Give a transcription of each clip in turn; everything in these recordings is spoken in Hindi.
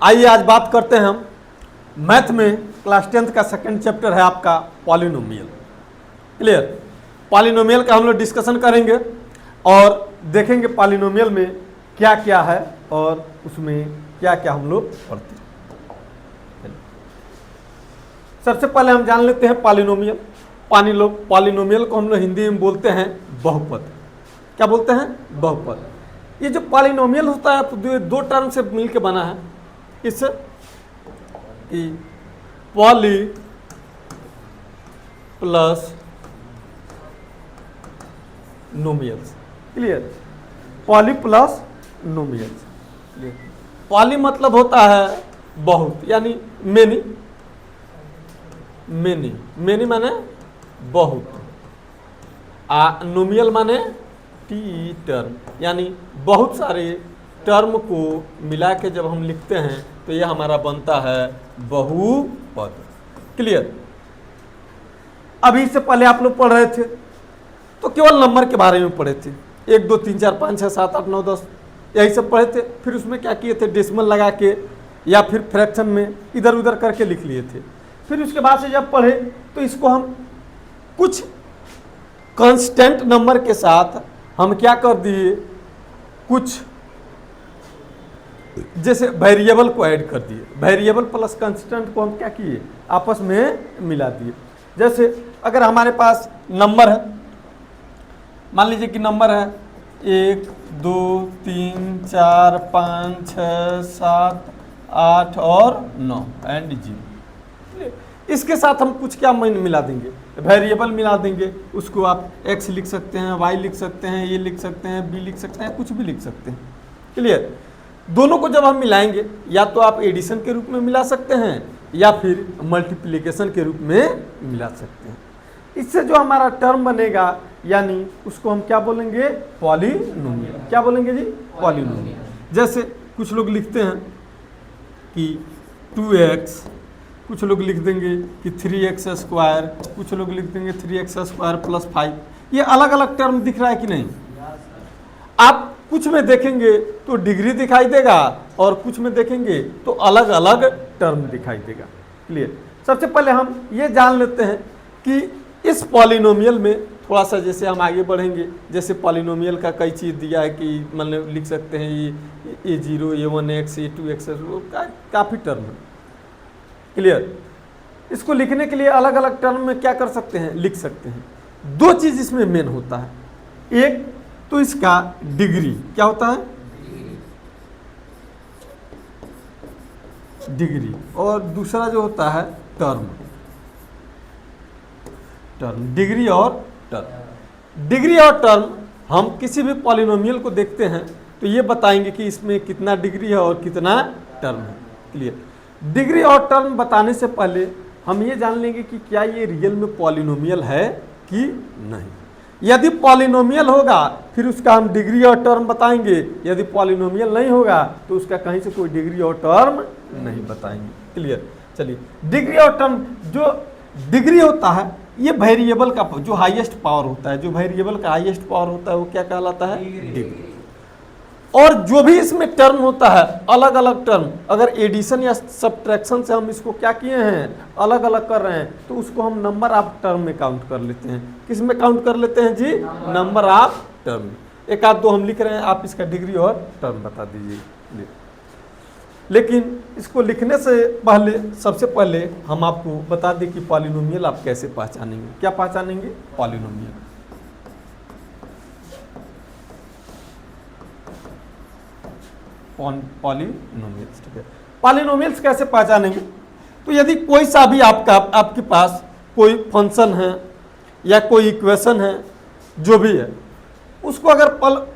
आइए आज बात करते हैं हम मैथ में क्लास 10th का सेकंड चैप्टर है आपका पॉलिनोमियल। क्लियर? पॉलिनोमियल का हम लोग डिस्कशन करेंगे और देखेंगे पॉलिनोमियल में क्या क्या है और उसमें क्या क्या हम लोग पढ़ते हैं। सबसे पहले हम जान लेते हैं पॉलिनोमियल। पॉलिनोमियल को हम लोग हिंदी में बोलते हैं बहुपद। क्या बोलते हैं? बहुपद। ये जो पॉलिनोमियल होता है दो टर्म से मिलकर बना है। इससे कि poly plus nomials. Clear? Poly plus nomials. Clear? Poly मतलब होता है बहुत, यानी मेनी। मेनी माने बहुत, नोमियल माने टी टर्म, यानी बहुत सारे टर्म को मिला के जब हम लिखते हैं तो यह हमारा बनता है बहुपद। क्लियर? अभी से पहले आप लोग पढ़ रहे थे तो केवल नंबर के बारे में पढ़े थे, 1 2 3 4 5 6 7 8 9 10 यही सब पढ़े थे। फिर उसमें क्या किए थे? डेसिमल लगा के या फिर फ्रैक्शन में इधर उधर करके लिख लिए थे। फिर उसके बाद से जब पढ़े तो इसको हम कुछ कांस्टेंट नंबर के साथ हम क्या कर दिए, कुछ जैसे वेरिएबल को ऐड कर दिए। वेरिएबल प्लस कांस्टेंट को हम क्या किए? आपस में मिला दिए। जैसे अगर हमारे पास नंबर है, मान लीजिए कि नंबर है 1 2 3 4 5 6 7 8 और 9 एंड 0। इसके साथ हम कुछ क्या मिला देंगे? वेरिएबल मिला देंगे। उसको आप x लिख सकते हैं, y लिख सकते हैं, a लिख सकते हैं, b लिख सकते हैं, कुछ भी लिख सकते हैं। क्लियर? दोनों को जब हम मिलाएंगे या तो आप एडिशन के रूप में मिला सकते हैं या फिर मल्टीप्लिकेशन के रूप में मिला सकते हैं। इससे जो हमारा टर्म बनेगा यानी उसको हम क्या बोलेंगे? पॉलिनोमियल। क्या बोलेंगे जी? पॉलिनोमियल। जैसे कुछ लोग लिखते हैं कि 2x, कुछ लोग लिख देंगे कि 3x स्क्वायर, कुछ लोग लिख देंगे 3x स्क्वायर प्लस 5। ये अलग अलग टर्म दिख रहा है कि नहीं? आप कुछ में देखेंगे तो डिग्री दिखाई देगा और कुछ में देखेंगे तो अलग अलग टर्म दिखाई देगा। क्लियर? सबसे पहले हम ये जान लेते हैं कि इस पॉलिनोमियल में थोड़ा सा, जैसे हम आगे बढ़ेंगे, जैसे पॉलिनोमियल का कई चीज़ दिया है कि मतलब लिख सकते हैं ये A0 A1x A2x, काफ़ी टर्म है। क्लियर? इसको लिखने के लिए अलग अलग टर्म में क्या कर सकते हैं? लिख सकते हैं। दो चीज़ इसमें मेन होता है। एक तो इसका डिग्री क्या होता है? डिग्री। और दूसरा जो होता है टर्म। डिग्री और टर्म। डिग्री और टर्म हम किसी भी पॉलिनोमियल को देखते हैं तो ये बताएंगे कि इसमें कितना डिग्री है और कितना टर्म है। क्लियर? डिग्री और टर्म बताने से पहले हम ये जान लेंगे कि क्या ये रियल में पॉलिनोमियल है कि नहीं। यदि पॉलिनोमियल होगा फिर उसका हम डिग्री और टर्म बताएंगे, यदि पॉलिनोमियल नहीं होगा तो उसका कहीं से कोई डिग्री और टर्म नहीं बताएंगे। क्लियर? चलिए, डिग्री और टर्म, जो डिग्री होता है ये वेरिएबल का जो हाईएस्ट पावर होता है, जो वेरिएबल का हाईएस्ट पावर होता है वो क्या कहलाता है? डिग्री। और जो भी इसमें टर्म होता है, अलग अलग टर्म, अगर एडिशन या सब्ट्रैक्शन से हम इसको क्या किए हैं? अलग अलग कर रहे हैं तो उसको हम नंबर ऑफ टर्म में काउंट कर लेते हैं। किस में काउंट कर लेते हैं जी? Number of term. एक आध दो हम लिख रहे हैं, आप इसका डिग्री और टर्म बता दीजिए। लेकिन इसको लिखने से पहले सबसे पहले हम आपको बता दें कि पॉलिनोमियल आप कैसे पहचानेंगे। क्या पहचानेंगे? पॉलिनोमियल। पॉलिनोमियल्स। ठीक है, पॉलिनोमियल्स कैसे पहचानेंगे? तो यदि कोई सा भी आपके पास कोई फंक्शन है या कोई इक्वेशन है, जो भी है, उसको अगर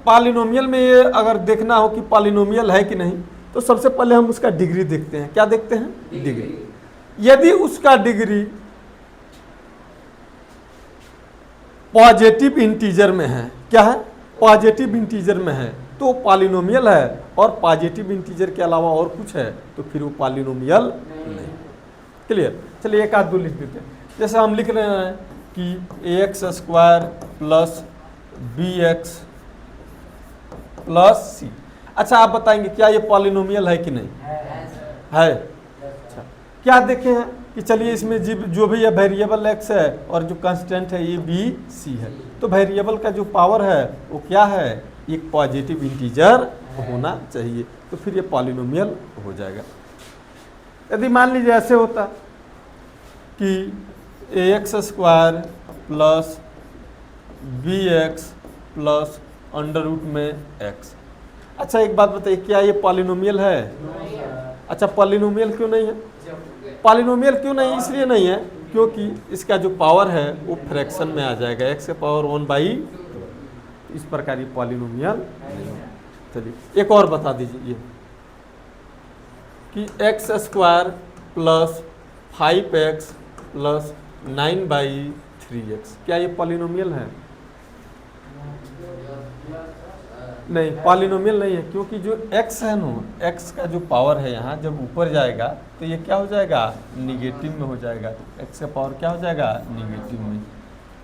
पॉलिनोमियल में ये अगर देखना हो कि पॉलिनोमियल है कि नहीं तो सबसे पहले हम उसका डिग्री देखते हैं। क्या देखते हैं? डिग्री। यदि उसका डिग्री पॉजिटिव इंटीजर में है, क्या है? पॉजिटिव इंटीजर में है तो पॉलिनोमियल है, और पॉजिटिव इंटीजर के अलावा और कुछ है तो फिर वो पॉलिनोमियल नहीं। क्लियर? चलिए एक आध दो लिख देते हैं। जैसे हम लिख रहे हैं कि ax square plus bx plus C. अच्छा, आप बताएंगे क्या ये पॉलिनोमियल है कि नहीं? है। अच्छा, क्या देखे हैं कि चलिए इसमें जो भी है वेरिएबल एक्स है और जो कांस्टेंट है ये बी सी है, तो वेरिएबल का जो पावर है वो क्या है, एक पॉजिटिव इंटीजर होना चाहिए, तो फिर ये पॉलिनोमियल हो जाएगा। यदि मान लीजिए ऐसे होता कि ax square plus B X plus under root में एक्स। अच्छा एक बात बताइए, क्या ये पॉलिनोमियल है? अच्छा पॉलिनोमियल क्यों नहीं है? पॉलिनोमियल क्यों नहीं, इसलिए नहीं है क्योंकि इसका जो पावर है वो फ्रैक्शन में आ जाएगा, x के पावर 1/2, इस प्रकार ये पॉलिनोमियल नहीं है। चलिए एक और बता दीजिए कि x square plus 5x plus 9/3x, क्या ये पॉलिनोमियल है? नहीं, पॉलिनोमियल नहीं है, क्योंकि जो x है ना, x का जो पावर है यहाँ जब ऊपर जाएगा तो ये क्या हो जाएगा, निगेटिव में हो जाएगा, x का पावर क्या हो जाएगा, निगेटिव में,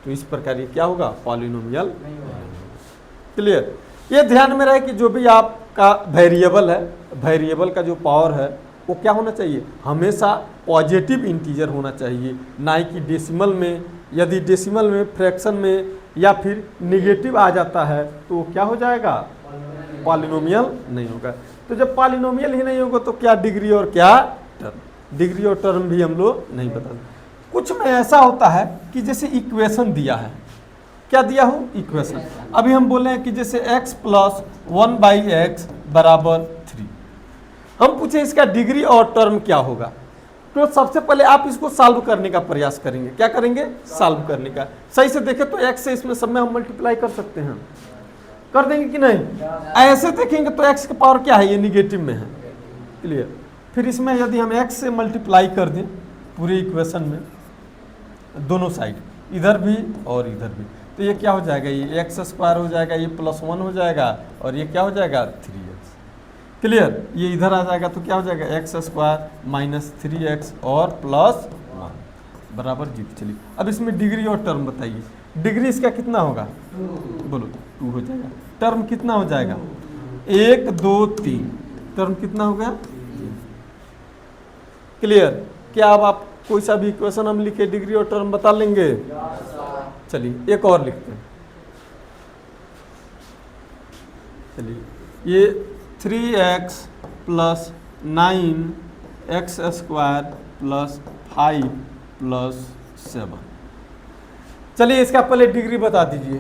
तो इस प्रकार ये क्या होगा, पॉलिनोमियल। क्लियर? ये ध्यान में रहे कि जो भी आपका वेरिएबल है, वेरिएबल का जो पावर है वो क्या होना चाहिए, हमेशा पॉजिटिव इंटीजर होना चाहिए, ना कि डेसिमल में। यदि डेसिमल में, फ्रैक्शन में या फिर निगेटिव आ जाता है तो वो क्या हो जाएगा, पॉलिनोमियल नहीं होगा। तो जब पॉलिनोमियल ही नहीं होगा तो क्या डिग्री और क्या टर्म, डिग्री और टर्म भी हम लोग नहीं बता। कुछ में ऐसा होता है कि जैसे इक्वेशन दिया है, क्या दिया हो, इक्वेशन। अभी हम बोले हैं कि जैसे x प्लस 1/x बराबर 3, हम पूछे इसका डिग्री और टर्म क्या होगा, तो सबसे पहले आप इसको सॉल्व करने का प्रयास करेंगे। क्या करेंगे, सॉल्व करने का। सही से देखें तो x से इसमें सब में हम मल्टीप्लाई कर सकते हैं, कर देंगे कि नहीं? ऐसे देखेंगे तो x का पावर क्या है, ये निगेटिव में है। क्लियर? फिर इसमें यदि हम x से मल्टीप्लाई कर दें पूरे इक्वेशन में, दोनों साइड, इधर भी और इधर भी, तो ये क्या हो जाएगा, ये x स्क्वायर हो जाएगा, ये +1 हो जाएगा और ये क्या हो जाएगा, 3x। क्लियर? ये इधर आ जाएगा तो क्या हो जाएगा, x स्क्वायर माइनस 3x और +1 बराबर 0। चलिए अब इसमें डिग्री और टर्म बताइए, डिग्री इसका कितना होगा, बोलो, 2 हो जाएगा। टर्म कितना हो जाएगा, 1 2 3, टर्म कितना हो गया। क्लियर? क्या अब आप कोई सा भी इक्वेशन हम लिखे डिग्री और टर्म बता लेंगे? चलिए एक और लिखते हैं। चलिए ये 3x plus 9x square plus 5 plus 7। चलिए इसका पहले डिग्री बता दीजिए,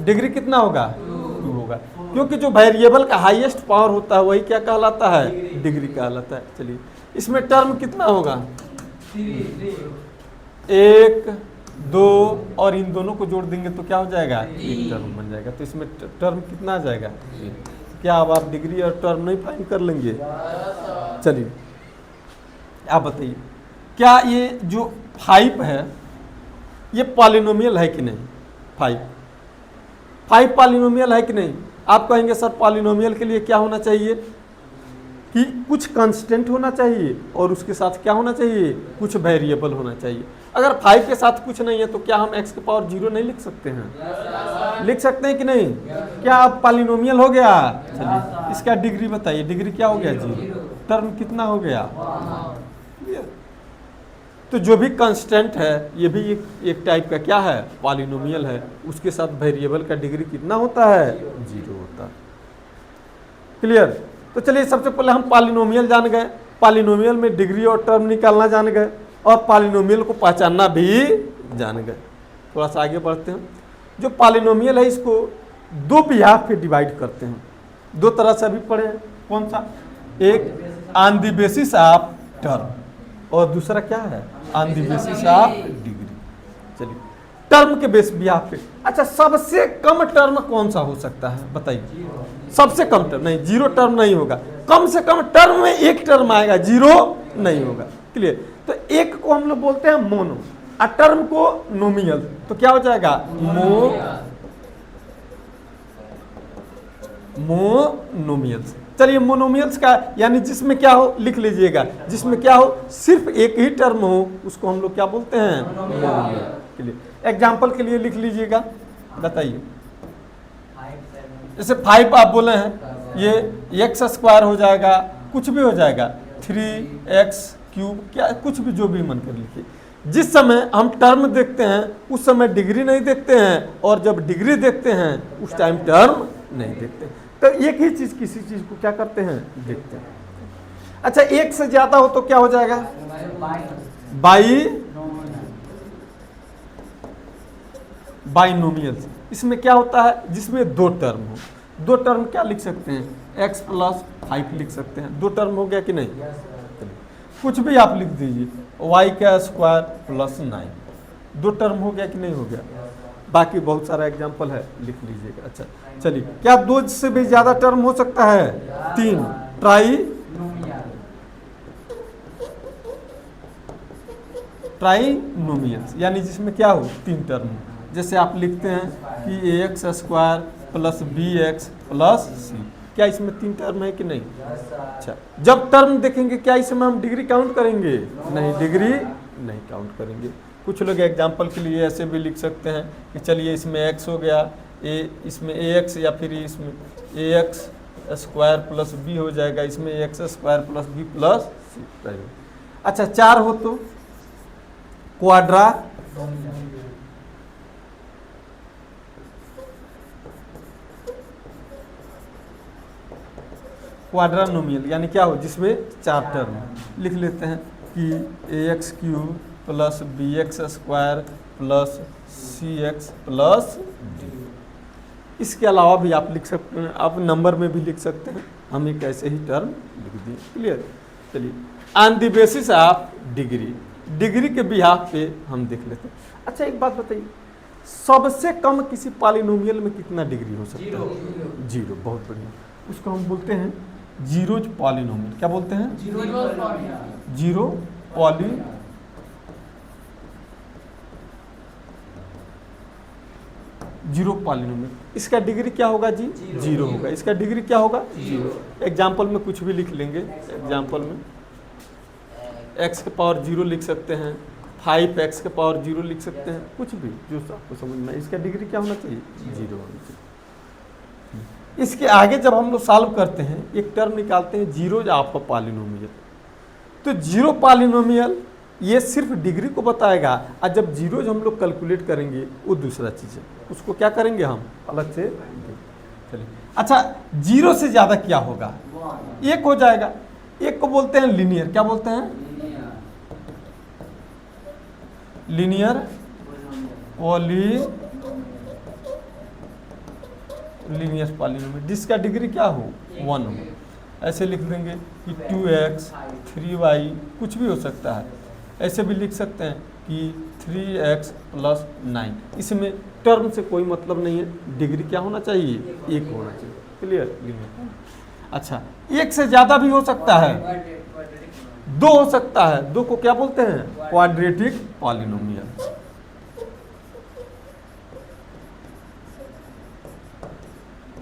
डिग्री कितना होगा, 2 होगा, क्योंकि जो वेरिएबल का हाईएस्ट पावर होता है वही क्या कहलाता है, डिग्री कहलाता है। चलिए इसमें टर्म कितना होगा, 1 2 और इन दोनों को जोड़ देंगे तो क्या हो जाएगा, एक टर्म बन जाएगा। तो इसमें टर्म कितना आ जाएगा, क्या अब आप डिग्री और टर्म नहीं फाइंड कर लेंगे? चलिए आप बताइए, क्या ये जो 5 है ये पॉलिनोमियल है कि नहीं? 5 पॉलिनोमियल है कि नहीं? आप कहेंगे सर पॉलिनोमियल के लिए क्या होना चाहिए कि कुछ कांस्टेंट होना चाहिए और उसके साथ क्या होना चाहिए, कुछ वेरिएबल होना चाहिए। अगर 5 के साथ कुछ नहीं है तो क्या हम x के पावर 0 नहीं लिख सकते हैं? लिख सकते हैं कि नहीं? क्या अब पॉलिनोमियल हो गया? चलिए इसका डिग्री बताइए, डिग्री क्या हो गया, 0। टर्म कितना हो गया। तो जो भी कांस्टेंट है ये भी एक टाइप का क्या है, पॉलिनोमियल है, उसके साथ वेरिएबल का डिग्री कितना होता है, 0 होता है। क्लियर? तो चलिए सबसे पहले हम पॉलिनोमियल जान गए, पॉलिनोमियल में डिग्री और टर्म निकालना जान गए और पॉलिनोमियल को पहचानना भी जान गए। थोड़ा सा आगे बढ़ते हैं। जो पॉलिनोमियल है इसको 2 बिहाफ पे डिवाइड करते हैं, 2 तरह से अभी पढ़े हैं। कौन सा? एक on the basis of term और दूसरा क्या है, on the basis of degree. चलिए टर्म के बेस बिहाफ पे। अच्छा सबसे कम टर्म कौन सा हो सकता है बताइए? सबसे कम टर्म नहीं, 0 टर्म नहीं होगा, कम से कम टर्म में 1 टर्म आएगा, 0 नहीं होगा। क्लियर? तो एक को हम लोग बोलते हैं मोनो और टर्म को नोमियल, तो क्या हो जाएगा, मोनोमियल्स। चलिए मोनोमियल्स का यानी जिसमें क्या हो, लिख लीजिएगा, जिसमें क्या हो, सिर्फ एक ही टर्म हो उसको हम लोग क्या बोलते हैं, मोनोमियल। क्लियर? एग्जाम्पल के लिए लिख लीजिएगा, बताइए। जैसे 5 आप बोले हैं, ये x स्क्वायर हो जाएगा, कुछ भी हो जाएगा, 3x³ क्या कुछ भी जो भी मन कर लिखिए। जिस समय हम टर्म देखते हैं उस समय डिग्री नहीं देखते हैं, और जब डिग्री देखते हैं उस टाइम टर्म नहीं देखते। तो एक ही चीज किसी चीज को क्या करते हैं, देखते हैं। अच्छा, एक से ज्यादा हो तो क्या हो जाएगा, बाइनोमियल। इसमें क्या होता है, जिसमें दो टर्म हो। दो टर्म क्या लिख सकते हैं, x + 5 लिख सकते हैं। दो टर्म हो गया कि नहीं, कुछ भी आप लिख दीजिए, y² + 9। दो टर्म हो गया कि नहीं हो गया। बाकी बहुत सारा एग्जाम्पल है, लिख लीजिएगा। अच्छा चलिए, क्या दो से भी ज्यादा टर्म हो सकता है, 3 ट्राइनोमियल्स, यानी जिसमें क्या हो, 3 टर्म हो। जैसे आप लिखते हैं कि ax² + bx + c, क्या इसमें 3 टर्म है कि नहीं। अच्छा, जब टर्म देखेंगे क्या इसमें हम डिग्री काउंट करेंगे, नहीं, डिग्री नहीं काउंट करेंगे। कुछ लोग एग्जाम्पल के लिए ऐसे भी लिख सकते हैं कि चलिए इसमें x हो गया, इसमें ax, या फिर इसमें ax² + b हो जाएगा, इसमें ax² + b + c। अच्छा, 4 हो तो क्वाड्रानोमियल, यानी क्या हो, जिसमें 4 टर्म। लिख लेते हैं कि ax³ + bx² + cx + d। इसके अलावा भी आप लिख सकते हैं, आप नंबर में भी लिख सकते हैं। हम एक ऐसे ही टर्म लिख दिए, क्लियर। चलिए, on the basis of degree, degree के बिहाफ पे हम देख लेते हैं। अच्छा, एक बात बताइए, सबसे कम किसी पॉलिनोमियल में कितना डिग्री हो सकता है, 0। बहुत बढ़िया, उसको हम बोलते हैं जीरोज पॉलिनोमियल। क्या बोलते हैं, जीरो पॉलिनोमियल। इसका डिग्री क्या होगा जी, 0 होगा। इसका डिग्री क्या होगा, 0। एग्जाम्पल में कुछ भी लिख लेंगे। एग्जाम्पल में x⁻0 लिख सकते हैं, 5x⁻0 लिख सकते हैं, कुछ भी जो आपको समझ में। इसका डिग्री क्या होना चाहिए, 0 होना चाहिए। इसके आगे जब हम लोग सॉल्व करते हैं, एक टर्म निकालते हैं जीरोज ऑफ पॉलिनोमियल। तो 0 पॉलिनोमियल ये सिर्फ डिग्री को बताएगा, और जब जीरोज हम लोग कैलकुलेट करेंगे वो दूसरा चीज़ है, उसको क्या करेंगे हम अलग से। चलिए, अच्छा, 0 से ज़्यादा क्या होगा, 1 हो जाएगा। 1 को बोलते हैं लीनियर। क्या बोलते हैं, लीनियर लीनियर पॉलिनोमियल, जिसका डिग्री क्या हो, 1 हो। ऐसे लिख देंगे कि 2x 3y, कुछ भी हो सकता है। ऐसे भी लिख सकते हैं कि 3x + 9। इसमें टर्म से कोई मतलब नहीं है, डिग्री क्या होना चाहिए, 1 होना चाहिए, क्लियर, लीनियर। अच्छा, 1 से ज़्यादा भी हो सकता है, 2 हो सकता है। 2 को क्या बोलते हैं, क्वाड्रेटिक पॉलिनोमियल।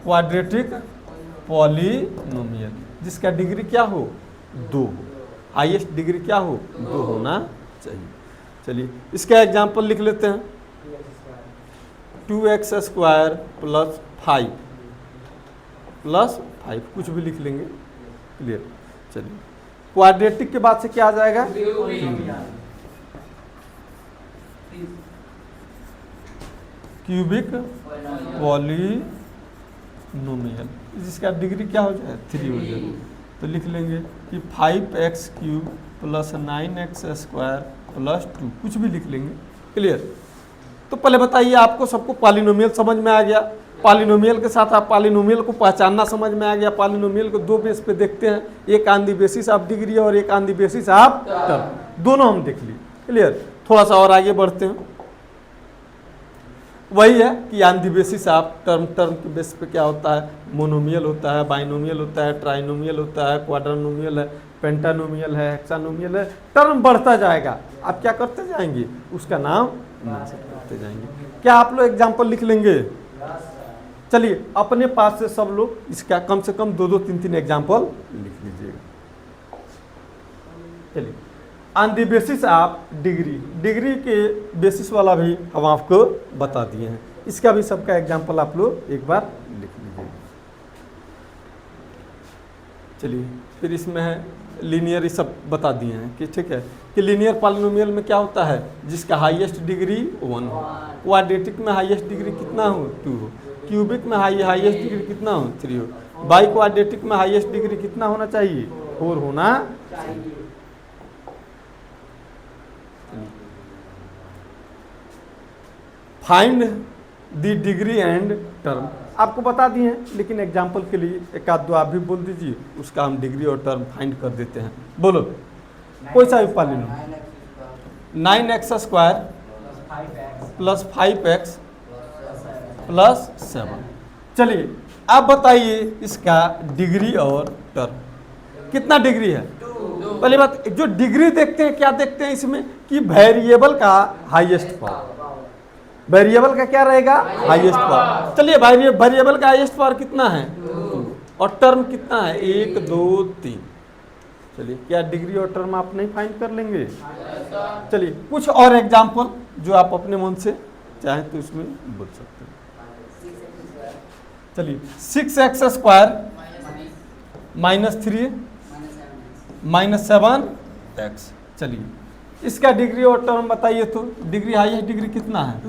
क्वाड्रेटिक पॉलिनोमियल, जिसका डिग्री क्या हो, 2 हो। हाईएस्ट डिग्री क्या हो, 2 होना चाहिए। चलिए, इसका एग्जाम्पल लिख लेते हैं। 2x² + 5 + 5, कुछ भी लिख लेंगे, क्लियर। चलिए, क्वाड्रेटिक के बाद से क्या आ जाएगा, क्यूबिक पॉलिनोमियल, जिसका डिग्री क्या हो जाए, 3 हो जाए। तो लिख लेंगे कि 5x³ + 9x² + 2, कुछ भी लिख लेंगे, क्लियर। तो पहले बताइए, आपको सबको पॉलिनोमियल समझ में आ गया। पॉलिनोमियल के साथ आप पॉलिनोमियल को पहचानना समझ में आ गया। पॉलिनोमियल को 2 बेस पे देखते हैं, एक on the basis of degree और एक on the basis of term. दोनों हम देख लिए, क्लियर। थोड़ा सा और आगे बढ़ते हैं। वही है कि on the basis of term, term के बेस पे क्या होता है, मोनोमियल होता है, बाइनोमियल होता है, ट्राइनोमियल होता है, क्वाड्रानोमियल है, पेंटानोमियल है, हेक्सानोमियल है। टर्म बढ़ता जाएगा, आप क्या करते जाएंगे, उसका नाम करते जाएंगे। क्या आप लोग एग्जाम्पल लिख लेंगे। चलिए, अपने पास से सब लोग इसका कम से कम 2-2, 3-3 एग्जाम्पल लिख लीजिएगा। चलिए, on the basis of degree, degree के बेसिस वाला भी हम आपको बता दिए हैं। इसका भी सबका एग्जाम्पल आप लोग एक बार लिख लीजिए। चलिए, फिर इसमें है लीनियर ये सब बता दिए हैं कि ठीक है कि लीनियर पॉलिनोमियल में क्या होता है, जिसका हाईएस्ट डिग्री 1 हो, क्वाड्रेटिक में हाईएस्ट डिग्री कितना हो 2 हो, क्यूबिक में हाईएस्ट डिग्री कितना हो 3 हो, बाई क्वाड्रेटिक में हाईएस्ट डिग्री कितना होना चाहिए 4 होना चाहिए। Find the degree and term आपको बता दिए हैं, लेकिन एग्जाम्पल के लिए एक आध दो आप भी बोल दीजिए, उसका हम डिग्री और टर्म फाइंड कर देते हैं। बोलो कोई सा भी polynomial 9x² plus 5x plus 7। चलिए आप बताइए इसका डिग्री और टर्म कितना डिग्री है। पहली बात जो डिग्री देखते हैं क्या देखते हैं इसमें कि वेरिएबल का हाईएस्ट पावर, वेरिएबल का क्या रहेगा हाईएस्ट पावर। चलिए वेरिएबल का हाईएस्ट पावर कितना है 2 और टर्म कितना है 1 2 3। चलिए क्या डिग्री और टर्म आप नहीं फाइंड कर लेंगे। चलिए कुछ और एग्जांपल जो आप अपने मन से चाहें तो इसमें बोल सकते हैं। चलिए 6x² माइनस 3 माइनस 7x। चलिए इसका डिग्री और टर्म बताइए तो डिग्री हाईएस्ट डिग्री कितना है 2।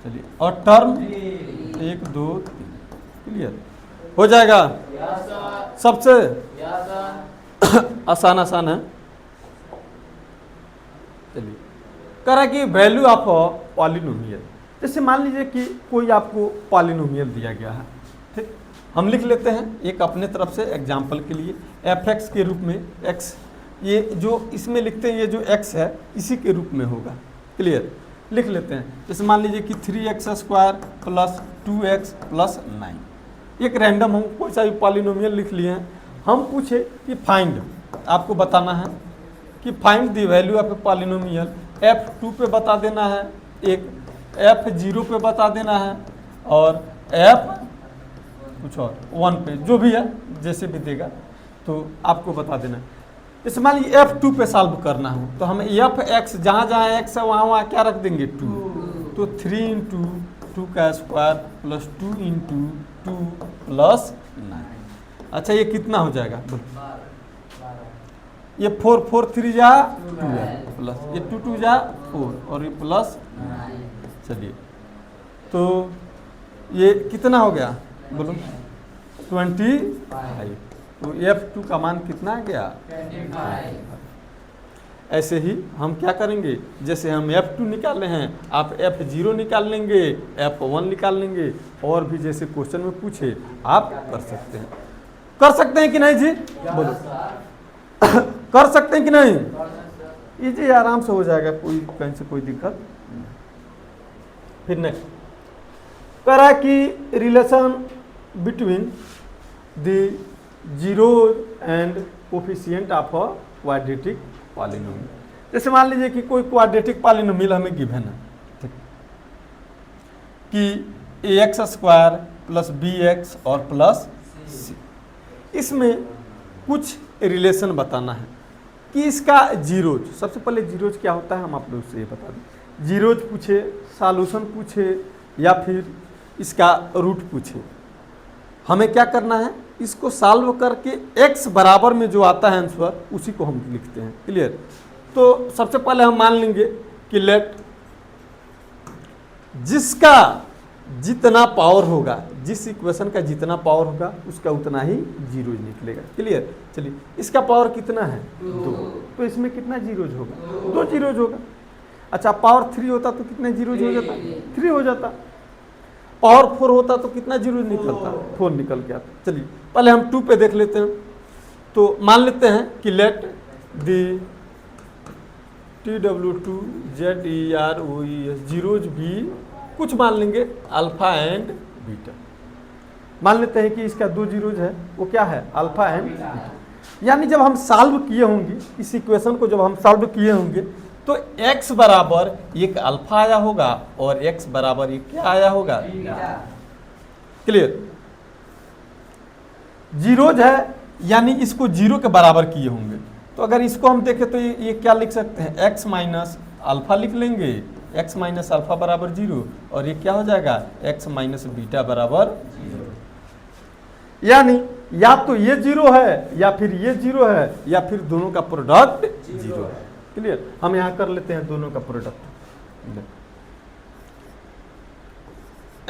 चलिए और टर्म 1 2 3। क्लियर हो जाएगा। सबसे आसान है। चलिए कह रहा है कि वैल्यू ऑफ पॉलिनोमियल, जैसे मान लीजिए कि कोई आपको पॉलिनोमियल दिया गया है, ठीक, हम लिख लेते हैं एक अपने तरफ से एग्जाम्पल के लिए f(x) के रूप में x, ये जो इसमें लिखते हैं ये जो x है इसी के रूप में होगा। क्लियर लिख लेते हैं। जैसे मान लीजिए कि 3x² प्लस 2x प्लस 9, एक रैंडम हम कोई सा भी पॉलिनोमियल लिख लिए हैं। हम पूछे कि फाइंड, आपको बताना है कि find the value of a polynomial, f2 पे बता देना है, एक f0 पे बता देना है और f कुछ और 1 पे, जो भी है जैसे भी देगा तो आपको बता देना है। जैसे मान लीजिए f2 पे सॉल्व करना हो तो हम f(x) जहाँ जहाँ x है वहाँ क्या रख देंगे 2, तो 3 × 2 का स्क्वायर प्लस 2 × 2 प्लस 9। अच्छा ये कितना हो जाएगा, ये 4 4 3 जा 12 प्लस ये 2 2 जा 4 और ये प्लस 9। चलिए तो ये कितना हो गया बोलो 25। तो f2 का मान कितना गया 25। ऐसे ही हम क्या करेंगे, जैसे हम f2 निकाले हैं आप f0 निकाल लेंगे, f1 निकाल लेंगे, और भी जैसे क्वेश्चन में पूछे आप कर सकते हैं कि नहीं जी, बोलो कर सकते हैं कि नहीं। इजी आराम से हो जाएगा, कोई कहीं से कोई दिक्कत। फिर नेक्स्ट कह रहा है कि relation between the zeros and coefficient of a quadratic polynomial. जैसे मान लीजिए कि कोई क्वाड्रेटिक पॉलिनोमियल हमें गिवन है, ठीक, कि ax² प्लस bx और प्लस c, इसमें कुछ रिलेशन बताना है कि इसका जीरोज, सबसे पहले जीरोज क्या होता है हम आप लोग से ये बता दें। जीरोज पूछे, सॉल्यूशन पूछे या फिर इसका रूट पूछे, हमें क्या करना है, इसको सॉल्व करके x बराबर में जो आता है आंसर उसी को हम लिखते हैं। क्लियर। तो सबसे पहले हम मान लेंगे कि लेट जिसका जितना पावर होगा, जिस इक्वेशन का जितना पावर होगा उसका उतना ही जीरोज निकलेगा। क्लियर। चलिए इसका पावर कितना है 2, तो इसमें कितना जीरोज होगा 2 जीरोज होगा। अच्छा पावर 3 होता तो कितने जीरोज हो जाता 3 हो जाता। पावर 4 होता तो कितना जीरोज निकलता 4 निकल के आता। चलिए पहले हम 2 पे देख लेते हैं। तो मान लेते हैं कि let the TW2 ZEROES zeros भी कुछ मान लेंगे अल्फा एंड बीटा। मान लेते हैं कि इसका 2 जीरोज है, वो क्या है अल्फा एंड बीटा। यानी जब हम सॉल्व किए होंगे इस इक्वेशन को, जब हम सॉल्व किए होंगे तो x बराबर एक अल्फा आया होगा और x बराबर एक क्या आया होगा। क्लियर। जीरोज है यानी इसको जीरो के बराबर किए होंगे, तो अगर इसको हम देखें तो ये क्या लिख सकते हैं x माइनस अल्फा लिख लेंगे, x माइनस अल्फा बराबर 0, और ये क्या हो जाएगा x माइनस बीटा बराबर 0। यानी या तो ये जीरो है या फिर ये जीरो है या फिर दोनों का प्रोडक्ट जीरो है। क्लियर। हम यहां कर लेते हैं दोनों का प्रोडक्ट।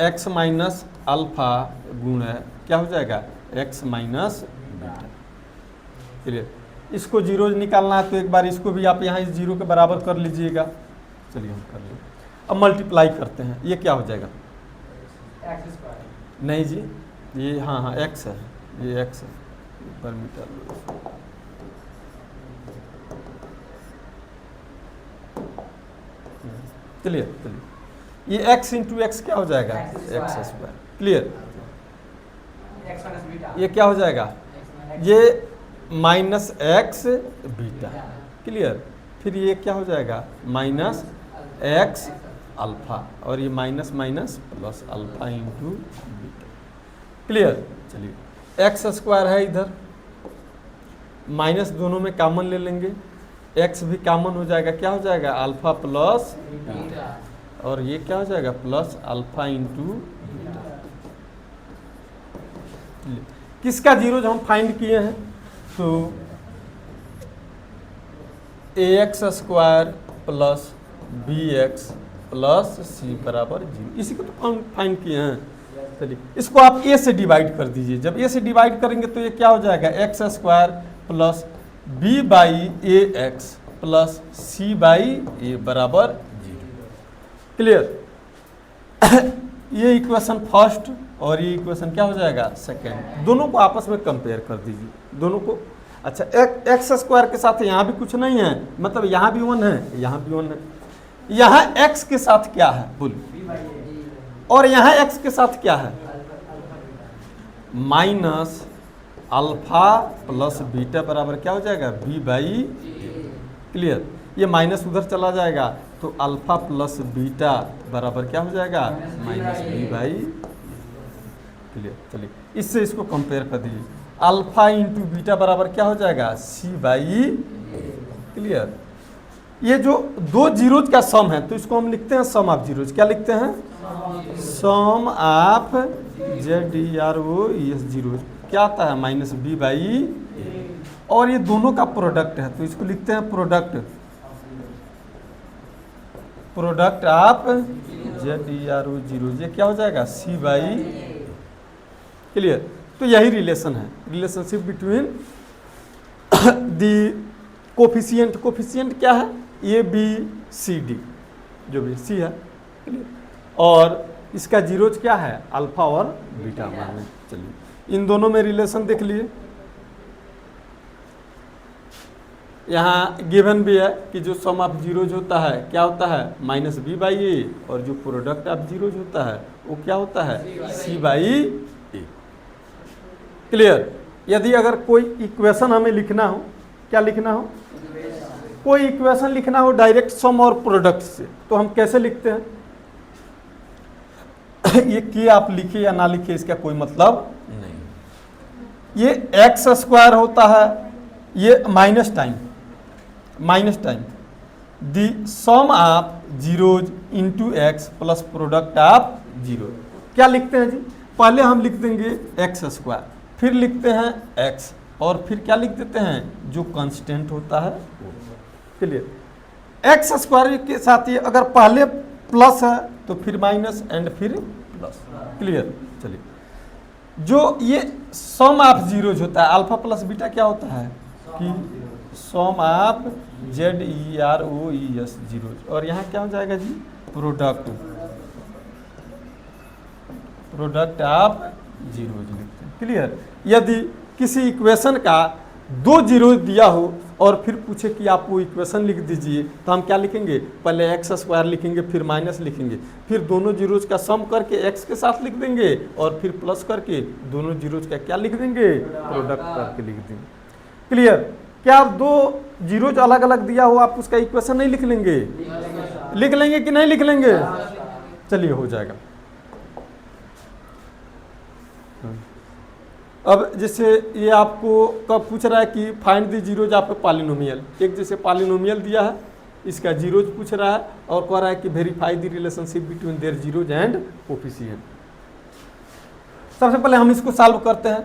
x माइनस अल्फा गुण है क्या हो जाएगा x माइनस बीटा। क्लियर। इसको जीरो निकालना है तो एक बार इसको भी आप यहाँ इस जीरो के बराबर कर लीजिएगा। चलिए हम कर लें। अब मल्टीप्लाई करते हैं, ये क्या हो जाएगा नहीं जी ये हाँ x है, ये x है पर मीटर। क्लियर। चलिए ये x इंटू एक्स क्या हो जाएगा x स्क्वायर। क्लियर। ये क्या हो जाएगा ये माइनस एक्स बीटा। क्लियर। फिर ये क्या हो जाएगा माइनस एक्स अल्फा और ये minus minus plus alpha into beta. Clear. चलिए एक्स स्क्वायर है इधर, माइनस दोनों में कॉमन ले लेंगे, एक्स भी कॉमन हो जाएगा, क्या हो जाएगा अल्फा प्लस बीटा और ये क्या हो जाएगा प्लस अल्फा इंटू बीटा। किसका जीरोज हम फाइंड किए हैं तो A X square plus B X plus C बराबर जीरो, इसी को तो फाइंड किए हैं। चलिए इसको आप ए से डिवाइड कर दीजिए। जब ए से डिवाइड करेंगे तो ये क्या हो जाएगा X square plus B by A X plus C by A बराबर जीरो। क्लियर। ये इक्वेशन फर्स्ट और ये इक्वेशन क्या हो जाएगा सेकेंड। दोनों को आपस में कंपेयर कर दीजिए दोनों को। अच्छा एक्स स्क्वायर के साथ यहाँ भी कुछ नहीं है, मतलब यहाँ भी वन है यहाँ भी वन है। यहाँ एक्स के साथ क्या है बोलिए, और यहाँ एक्स के साथ क्या है माइनस अल्फा प्लस बीटा बराबर क्या हो जाएगा बी बाई। क्लियर। ये माइनस उधर चला जाएगा तो अल्फा प्लस बीटा बराबर क्या हो जाएगा माइनस बी बाई। क्लियर। चलिए इससे इसको कंपेयर कर दीजिए, अल्फा इंटू बीटा बराबर क्या हो जाएगा सी बाई। क्लियर। ये जो दो जीरोज का सम है तो इसको हम लिखते हैं सम ऑफ जीरोज। क्या लिखते हैं सम ऑफ ZERO जीरोज। क्या आता है माइनस बी बाई, और ये दोनों का प्रोडक्ट है तो इसको लिखते हैं प्रोडक्ट ऑफ ZERO जीरोज। ये क्या हो जाएगा सी बाई। क्लियर। तो यही रिलेशन है, relationship between the coefficient. Coefficient क्या है ए बी सी डी, जो भी सी है। क्लियर। और इसका जीरोज क्या है अल्फा और बीटा मान लें। चलिए इन दोनों में रिलेशन देख लिए। यहाँ गिवन भी है कि जो सम ऑफ जीरोज होता है क्या होता है माइनस बी बाई ए, और जो प्रोडक्ट ऑफ जीरोज होता है वो क्या होता है सी बाई ए। क्लियर। यदि अगर कोई इक्वेशन हमें लिखना हो, क्या लिखना हो कोई इक्वेशन लिखना हो डायरेक्ट सम और प्रोडक्ट से, तो हम कैसे लिखते हैं ये कि आप लिखे या ना लिखे इसका कोई मतलब नहीं। ये एक्स स्क्वायर होता है, ये minus time the sum of zeros into X plus product of zero. क्या लिखते हैं जी पहले हम लिख देंगे एक्स स्क्वायर, फिर लिखते हैं एक्स, और फिर क्या लिख देते हैं जो कांस्टेंट होता है वो। क्लियर। एक्स स्क्वायर के साथ ये अगर पहले प्लस है तो फिर माइनस एंड फिर प्लस। क्लियर। चलिए जो ये सम ऑफ जीरोज होता है अल्फा प्लस बीटा क्या होता है कि सम ऑफ ZERO जीरोज, और यहाँ क्या हो जाएगा जी प्रोडक्ट ऑफ जीरोज लिखते हैं। क्लियर। यदि किसी इक्वेशन का दो जीरो दिया हो और फिर पूछे कि आप वो इक्वेशन लिख दीजिए, तो हम क्या लिखेंगे पहले एक्स स्क्वायर लिखेंगे फिर माइनस लिखेंगे, फिर दोनों जीरोज का सम करके एक्स के साथ लिख देंगे और फिर प्लस करके दोनों जीरोज का क्या लिख देंगे प्रोडक्ट करके लिख देंगे। क्लियर। क्या आप दो जीरोज अलग अलग दिया हो आप उसका इक्वेशन नहीं लिख लेंगे, लिख लेंगे कि नहीं लिख लेंगे। चलिए हो जाएगा। अब जैसे ये आपको कब पूछ रहा है कि find the zeros of a polynomial, एक जैसे पॉलिनोमियल दिया है इसका जीरोज पूछ रहा है और कह रहा है कि verify the relationship between their zeros and coefficient. सबसे पहले हम इसको सॉल्व करते हैं।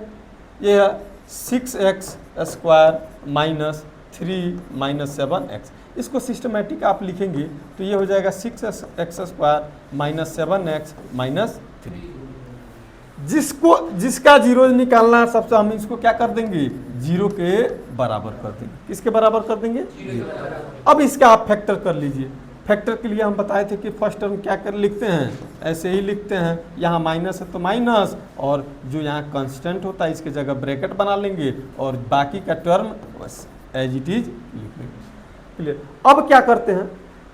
ये है 6x square minus 3 minus 7x। इसको सिस्टमेटिक आप लिखेंगे तो ये हो जाएगा 6x square minus 7x minus 3। जिसका जीरो निकालना है सबसे हम इसको क्या कर देंगे, जीरो के बराबर कर देंगे। किसके बराबर कर देंगे, जीरो। अब इसका आप फैक्टर कर लीजिए। फैक्टर के लिए हम बताए थे कि फर्स्ट टर्म क्या कर लिखते हैं, ऐसे ही लिखते हैं, यहाँ माइनस है तो माइनस, और जो यहाँ कांस्टेंट होता है इसके जगह ब्रैकेट बना लेंगे और बाकी का टर्म बस एज इट इज लिख लेंगे। क्लियर। अब क्या करते हैं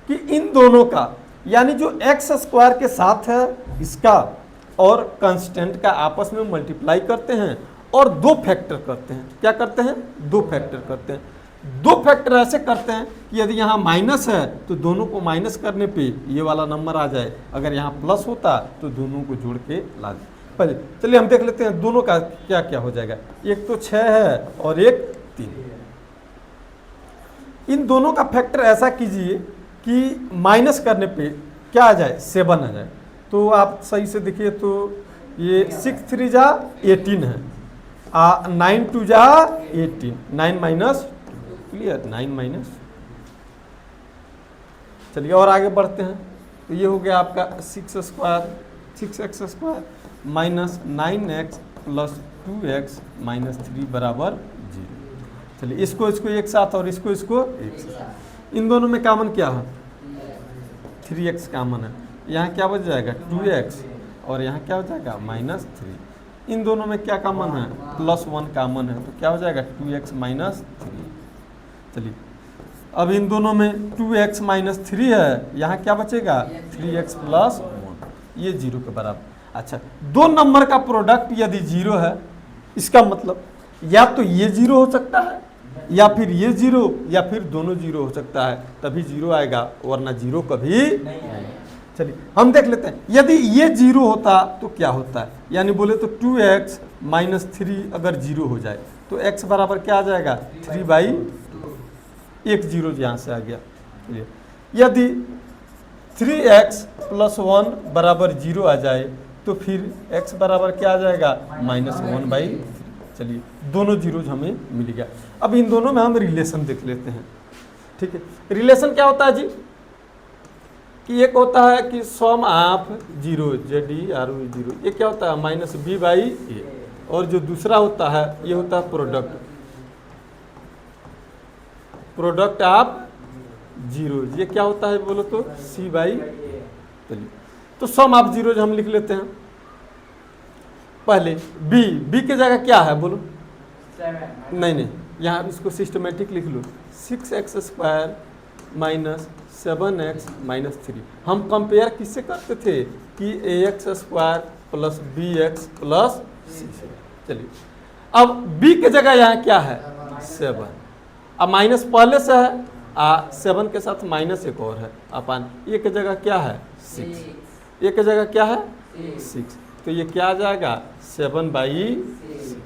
कि इन दोनों का यानी जो एक्स स्क्वायर के साथ है इसका और कांस्टेंट का आपस में मल्टीप्लाई करते हैं और दो फैक्टर करते हैं। क्या करते हैं, दो फैक्टर करते हैं। दो फैक्टर ऐसे करते हैं कि यदि यहाँ माइनस है तो दोनों को माइनस करने पे ये वाला नंबर आ जाए, अगर यहाँ प्लस होता तो दोनों को जोड़ के ला दे। पहले चलिए हम देख लेते हैं दोनों का क्या क्या हो जाएगा। एक तो 6 है और एक 3। इन दोनों का फैक्टर ऐसा कीजिए कि माइनस करने पे क्या आ जाए, 7 आ जाए। तो आप सही से देखिए तो ये 6 3 जा 18 है, 9 2 जा 18, 9 माइनस, क्लियर, 9 माइनस। चलिए और आगे बढ़ते हैं तो ये हो गया आपका 6x square minus 9x plus 2x minus 3 बराबर 0। चलिए इसको एक साथ और इसको एक साथ। इन दोनों में कॉमन क्या है, 3x कॉमन है। यहाँ क्या बच जाएगा 2x और यहाँ क्या हो जाएगा माइनस 3। इन दोनों में क्या कॉमन है, प्लस 1 कॉमन है, तो क्या हो जाएगा 2x माइनस 3। चलिए अब इन दोनों में 2x माइनस 3 है, यहाँ क्या बचेगा 3x प्लस 1, ये 0 के बराबर। अच्छा, दो नंबर का प्रोडक्ट यदि 0 है इसका मतलब या तो ये 0 हो सकता है या फिर ये 0 या फिर दोनों 0 हो सकता है, तभी 0 आएगा, वरना 0 कभी नहीं। चलिए हम देख लेते हैं यदि ये 0 होता तो क्या होता है, यानी बोले तो 2x माइनस 3 अगर 0 हो जाए तो x बराबर क्या आ जाएगा 3/2, एक 0 यहाँ से आ गया। यदि 3x प्लस 1 बराबर 0 आ जाए तो फिर x बराबर क्या आ जाएगा माइनस 1/3। चलिए दोनों जीरोज हमें मिल गया। अब इन दोनों में हम रिलेशन देख लेते हैं। ठीक है, रिलेशन क्या होता है जी कि एक होता है कि सम ऑफ जीरो ZERO, ये क्या होता है माइनस B/A, और जो दूसरा होता है ये होता है प्रोडक्ट ऑफ जीरो, ये क्या होता है बोलो तो C/। चलिए तो सम ऑफ जीरोज हम लिख लेते हैं। पहले B की जगह क्या है बोलो, नहीं, यहाँ इसको सिस्टमेटिक लिख लो, 6x square minus 7x minus 3। हम कंपेयर किससे करते थे कि ax square plus bx plus c। चलिए अब b की जगह यहाँ क्या है 7, अब माइनस पहले से है, 7 के साथ माइनस एक और है, अपन ए की जगह क्या है 6, ए की जगह क्या है 6, तो ये क्या आ जाएगा 7/6।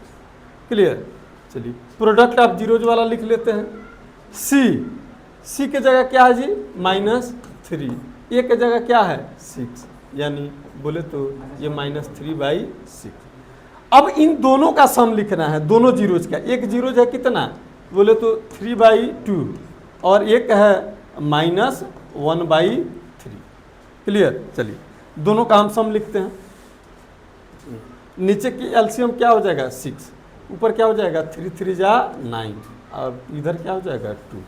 क्लियर। चलिए प्रोडक्ट ऑफ जीरोज वाला लिख लेते हैं। सी की जगह क्या है जी -3, ए की जगह क्या है 6, यानी बोले तो ये -3/6। अब इन दोनों का सम लिखना है, दोनों जीरोज का। एक जीरोज है कितना बोले तो 3/2 और एक है -1/3। क्लियर। चलिए दोनों का हम सम लिखते हैं। नीचे की एलसीएम क्या हो जाएगा 6, ऊपर क्या हो जाएगा 3 3 जा 9, और इधर क्या हो जाएगा 2,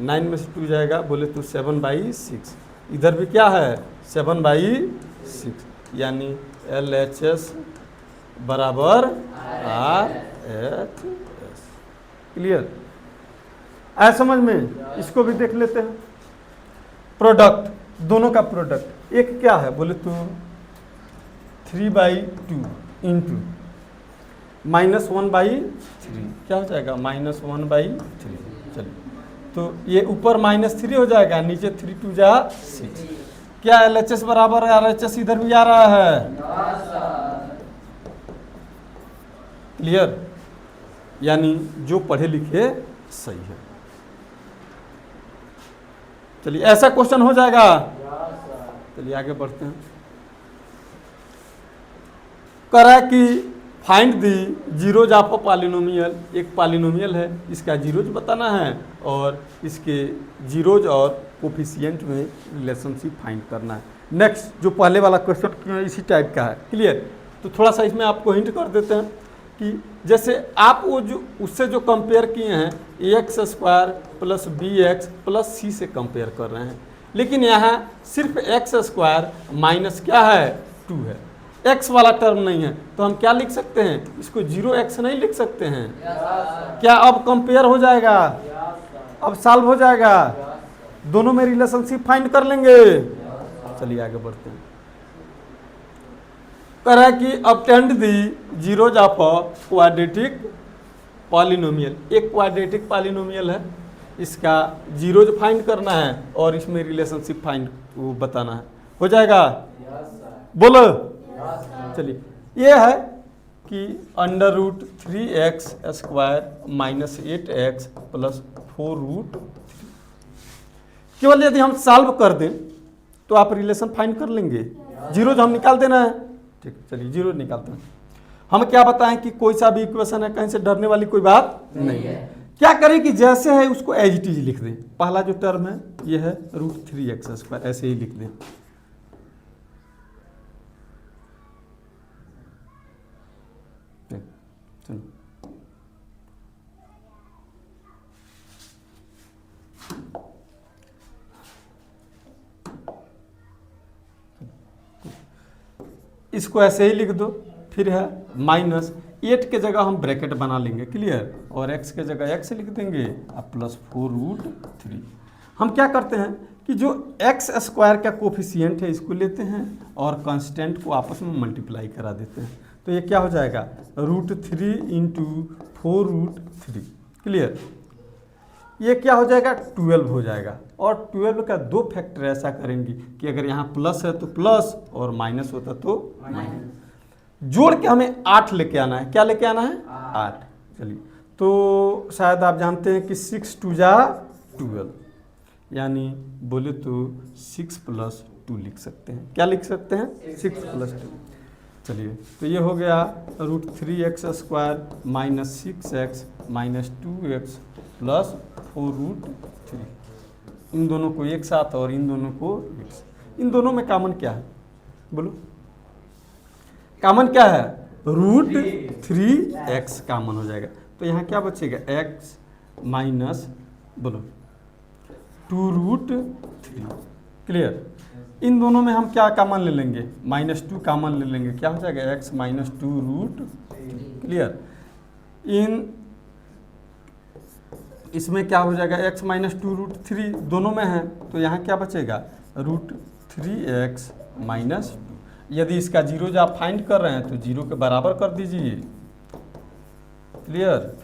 9 में से 2 जाएगा बोले तो 7/6, इधर भी क्या है 7/6, यानी LHS बराबर RHS। क्लियर। आया समझ में। इसको भी देख लेते हैं। प्रोडक्ट, दोनों का प्रोडक्ट, एक क्या है बोले तो 3/2 इंटू -1/3, क्या हो जाएगा -1/3। चलिए तो ये ऊपर -3 हो जाएगा, नीचे 3 2 जा 6। क्या LHS बराबर RHS इधर भी आ रहा है। क्लियर। यानी जो पढ़े लिखे सही है। चलिए ऐसा क्वेश्चन हो जाएगा। चलिए आगे बढ़ते हैं। करा कि find the zeros of a polynomial, एक पॉलिनोमियल है, इसका जीरोज बताना है और इसके जीरोज और कोफिशिएंट में रिलेशनशिप फाइंड करना है। नेक्स्ट जो पहले वाला क्वेश्चन इसी टाइप का है, क्लियर। तो थोड़ा सा इसमें आपको हिंट कर देते हैं कि जैसे आप वो जो उससे जो कंपेयर किए हैं X square plus B X plus C से कंपेयर कर रहे हैं, लेकिन यहाँ सिर्फ एक्स स्क्वायर माइनस क्या है 2 है, एक्स वाला टर्म नहीं है, तो हम क्या लिख सकते हैं, इसको 0x नहीं लिख सकते हैं? क्या अब कंपेयर हो जाएगा? अब सॉल्व हो जाएगा? दोनों में रिलेशनशिप फाइंड कर लेंगे। चलिए आगे बढ़ते हैं। कह रहा है कि obtained the zeros of a quadratic polynomial, एक क्वाड्रेटिक पॉलिनोमियल है, इसका जीरोज फाइंड करना है और इसमें रिलेशनशिप फाइंड वो बताना है। हो जाएगा? बोलो। चलिए ये है कि √3x square minus 8x plus 4√3, केवल यदि हम सॉल्व कर दें तो आप रिलेशन फाइंड कर लेंगे। जीरोज हम निकाल देना है, ठीक। चलिए जीरो निकालते हैं। हम क्या बताएं कि कोई सा भी इक्वेशन है, कहीं से डरने वाली कोई बात नहीं है। क्या करें कि जैसे है उसको एज इट इज लिख दें। पहला जो टर्म है ये है √3x स्क्वायर, ऐसे ही लिख दें। चलो इसको ऐसे ही लिख दो। फिर है माइनस 8 के जगह हम ब्रैकेट बना लेंगे, क्लियर, और x के जगह x लिख देंगे और प्लस 4√3। हम क्या करते हैं कि जो x स्क्वायर का कोफिशिएंट है इसको लेते हैं और कांस्टेंट को आपस में मल्टीप्लाई करा देते हैं। तो ये क्या हो जाएगा, √3 × 4√3, क्लियर। ये क्या हो जाएगा, 12 हो जाएगा। और 12 का 2 फैक्टर ऐसा करेंगे कि अगर यहाँ प्लस है तो प्लस और माइनस होता तो माइनस। जोड़ के हमें 8 लेके आना है। क्या लेके आना है? 8। चलिए, तो शायद आप जानते हैं कि 6 2 जा 12, यानी बोले तो 6 + 2 लिख सकते हैं। क्या लिख सकते हैं? 6 + 2। चलिए, तो ये हो गया √3x square minus 6x minus 2x plus 4√3। इन दोनों को एक साथ और इन दोनों को एक साथ। इन दोनों में कॉमन क्या है, बोलो? कॉमन क्या है? √3x कॉमन हो जाएगा। तो यहाँ क्या बचेगा, x माइनस बोलो 2√3, क्लियर। इन दोनों में हम क्या कॉमन ले लेंगे, -2 कॉमन ले लेंगे। क्या हो जाएगा, x माइनस 2√3, क्लियर। इसमें क्या हो जाएगा, x माइनस 2√3 दोनों में है, तो यहाँ क्या बचेगा, √3x माइनस 2। यदि इसका जीरोज आप फाइंड कर रहे हैं तो 0 के बराबर कर दीजिए, क्लियर।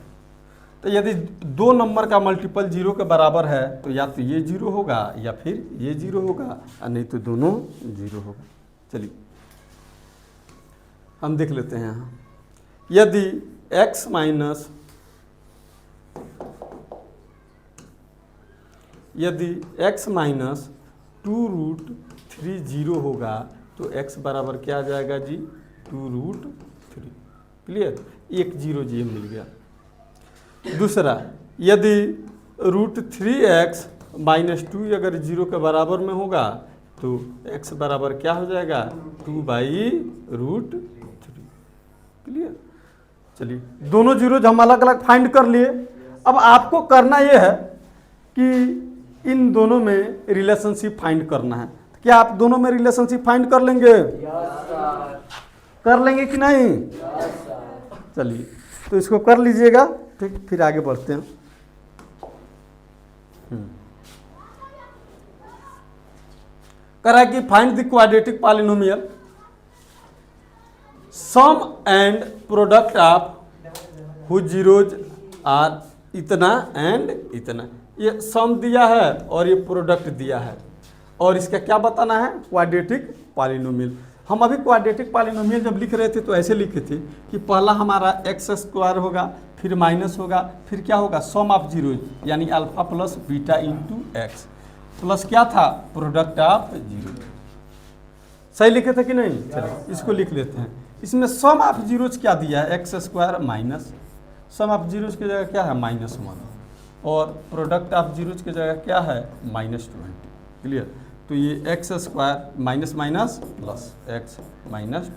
तो यदि 2 नंबर का मल्टीपल 0 के बराबर है तो या तो ये 0 होगा या फिर ये 0 होगा, और नहीं तो दोनों 0 होगा। चलिए हम देख लेते हैं यहाँ, यदि x माइनस -2√3 0 होगा तो x बराबर क्या आ जाएगा जी, 2√3, क्लियर। एक 0 जी मिल गया। दूसरा, यदि √3x माइनस 2 अगर 0 के बराबर में होगा तो x बराबर क्या हो जाएगा, 2/√3, क्लियर। चलिए, दोनों जीरोज हम अलग अलग फाइंड कर लिए। अब आपको करना यह है कि इन दोनों में रिलेशनशिप फाइंड करना है। क्या आप दोनों में रिलेशनशिप फाइंड कर लेंगे? कर लेंगे कि नहीं? चलिए, तो इसको कर लीजिएगा, ठीक। फिर आगे बढ़ते हैं। कह रहा है कि find the quadratic polynomial sum and product of whose zeros are इतना एंड इतना। ये सम दिया है और ये प्रोडक्ट दिया है, और इसका क्या बताना है, क्वाड्रेटिक पॉलिनोमियल। हम अभी क्वाड्रेटिक पॉलिनोमियल जब लिख रहे थे तो ऐसे लिखे थे कि पहला हमारा x स्क्वायर होगा, फिर माइनस होगा, फिर क्या होगा, सम ऑफ जीरोज, यानी alpha plus beta into X, plus क्या था, प्रोडक्ट ऑफ जीरो। सही लिखे थे कि नहीं? चलिए इसको लिख लेते हैं। इसमें सम ऑफ जीरोज क्या दिया है, x square minus sum of zeros की जगह क्या है -1 और प्रोडक्ट ऑफ जीरोज की जगह क्या है -20। क्लियर। तो ये x square minus minus plus x -20।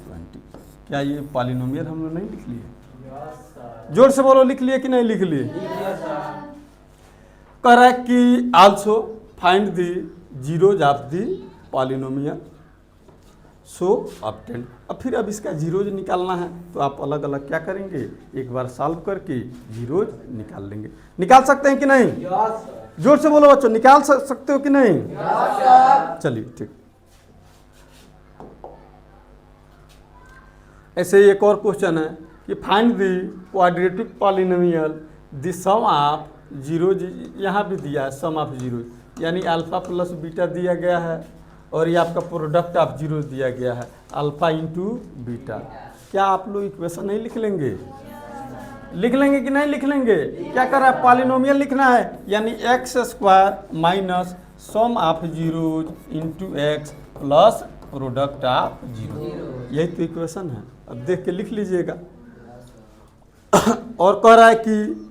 क्या ये पॉलिनोमियल हम लोग नहीं लिख लिए? जोर से बोलो, लिख लिए कि नहीं लिख लिए? कह रहा है कि also find the zeros of the polynomial so obtained. अब फिर अब इसका जीरोज निकालना है तो आप अलग अलग क्या करेंगे, एक बार सॉल्व करके जीरोज निकाल लेंगे। निकाल सकते हैं कि नहीं? जोर से बोलो बच्चों, निकाल सकते हो कि नहीं? चलिए ठीक। ऐसे ही एक और क्वेश्चन है कि find the quadratic polynomial the sum of zeros, यहाँ भी दिया है सम ऑफ जीरोज, यानी अल्फा प्लस बीटा दिया गया है और ये आपका प्रोडक्ट ऑफ जीरो दिया गया है अल्फा इंटू बीटा। क्या आप लोग इक्वेशन नहीं लिख लेंगे? लिख लेंगे कि नहीं लिख लेंगे? क्या कर रहा है, पॉलिनोमियल लिखना है, यानी x square minus sum of zeros into X plus product of zero. यही तो इक्वेशन है। अब देख के लिख लीजिएगा। और कह रहा है कि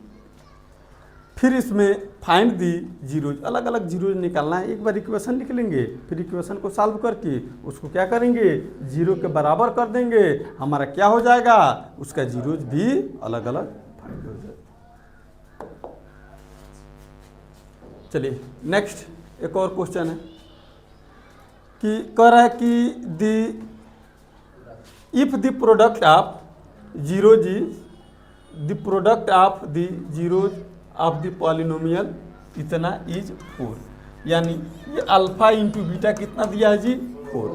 फिर इसमें फाइंड दी जीरोज, अलग अलग जीरोज निकालना है। एक बार इक्वेशन लिख लेंगे, फिर इक्वेशन को सॉल्व करके उसको क्या करेंगे, जीरो के बराबर कर देंगे। हमारा क्या हो जाएगा, उसका जीरोज भी अलग अलग फाइंड हो जाएगा। चलिए नेक्स्ट एक और क्वेश्चन है कि कह रहा है कि the if the product of zeros is the product of the zeros of the polynomial इतना इज 4, यानी ये अल्फा इंटू बीटा कितना दिया है जी, 4।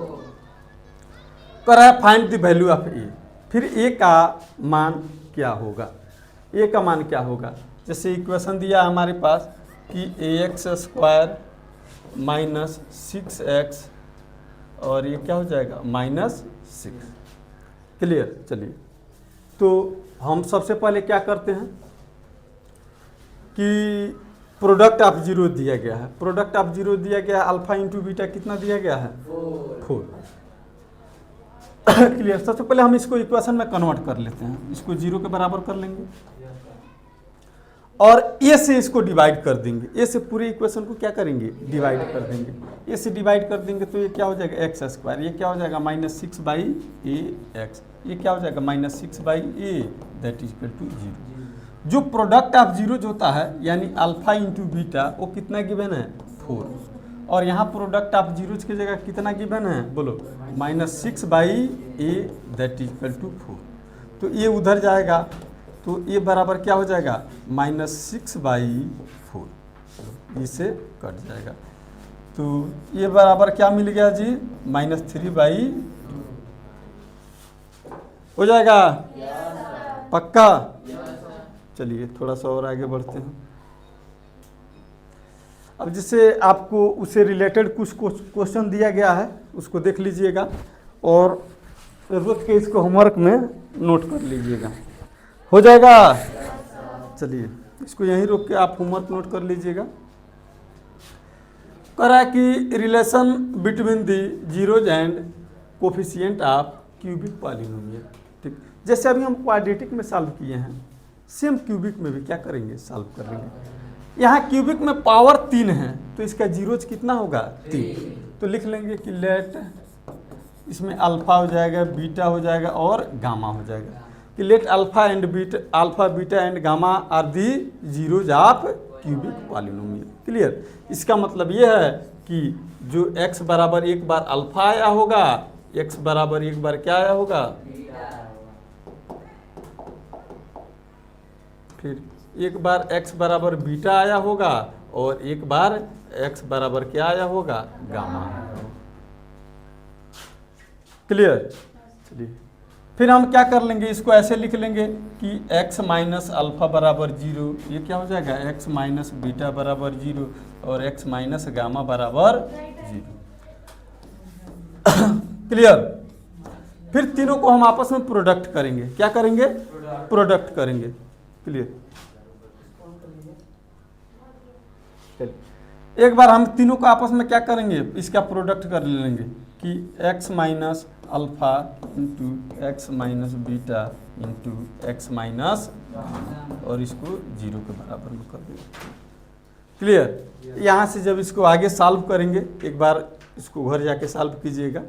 कर रहा है फाइंड द वैल्यू ऑफ ए। फिर ए का मान क्या होगा, ए का मान क्या होगा? जैसे इक्वेशन दिया हमारे पास कि A X square minus 6x और ये क्या हो जाएगा -6। क्लियर। चलिए तो हम सबसे पहले क्या करते हैं कि प्रोडक्ट ऑफ जीरो दिया गया है, प्रोडक्ट ऑफ जीरो दिया गया है, अल्फा इंटू बीटा कितना दिया गया है 4। क्लियर। सबसे पहले हम इसको इक्वेशन में कन्वर्ट कर लेते हैं, इसको जीरो के बराबर कर लेंगे और ए से इसको डिवाइड कर देंगे। ए से पूरे इक्वेशन को क्या करेंगे, डिवाइड कर देंगे। ए से डिवाइड कर देंगे तो ये क्या हो जाएगा एक्स स्क्वायर, ये क्या हो जाएगा -6/a(x), ये क्या हो जाएगा -6/a, that is equal to 0। जो प्रोडक्ट ऑफ जीरोज होता है यानी अल्फा इंटू बीटा, वो कितना गिवन है 4, और यहाँ प्रोडक्ट ऑफ जीरोज की जगह कितना गिवन है बोलो -6/a, that is equal to 4। तो ये उधर जाएगा तो ये बराबर क्या हो जाएगा -6/4, इसे कट जाएगा। तो ये बराबर क्या मिल गया जी -3/2 हो जाएगा। पक्का। चलिए थोड़ा सा और आगे बढ़ते हैं। अब जिससे आपको उससे रिलेटेड कुछ क्वेश्चन दिया गया है उसको देख लीजिएगा और जरूरत के इसको होमवर्क में नोट कर लीजिएगा, हो जाएगा। चलिए इसको यहीं रोक के आप होमवर्क नोट कर लीजिएगा। कह रहा है कि relation between the zeros and coefficient of cubic polynomial. ठीक, जैसे अभी हम क्वाड्रेटिक में सॉल्व किए हैं, सेम क्यूबिक में भी क्या करेंगे, सॉल्व कर लेंगे। यहाँ क्यूबिक में पावर 3 है तो इसका जीरोज कितना होगा 3। तो लिख लेंगे कि लेट, इसमें अल्फा हो जाएगा, बीटा हो जाएगा और गामा हो जाएगा। कि let alpha and beta, alpha beta and gamma are the zeros of cubic polynomial. Clear. इसका मतलब ये है कि जो x बराबर एक बार अल्फा आया होगा, x बराबर एक बार क्या आया होगा, फिर एक बार x बराबर बीटा आया होगा और एक बार x बराबर क्या आया होगा, गामा। क्लियर। चलिए फिर हम क्या कर लेंगे, इसको ऐसे लिख लेंगे कि x माइनस अल्फा बराबर 0, ये क्या हो जाएगा x माइनस बीटा बराबर 0 और x माइनस गामा बराबर 0। क्लियर। फिर तीनों को हम आपस में प्रोडक्ट करेंगे। क्या करेंगे, प्रोडक्ट करेंगे। क्लियर। चलिए एक बार हम तीनों को आपस में क्या करेंगे, इसका प्रोडक्ट कर लेंगे कि x minus alpha into x minus beta into x minus, और इसको 0 के बराबर में कर देंगे। क्लियर। यहाँ से जब इसको आगे सॉल्व करेंगे, एक बार इसको घर जाके सॉल्व कीजिएगा,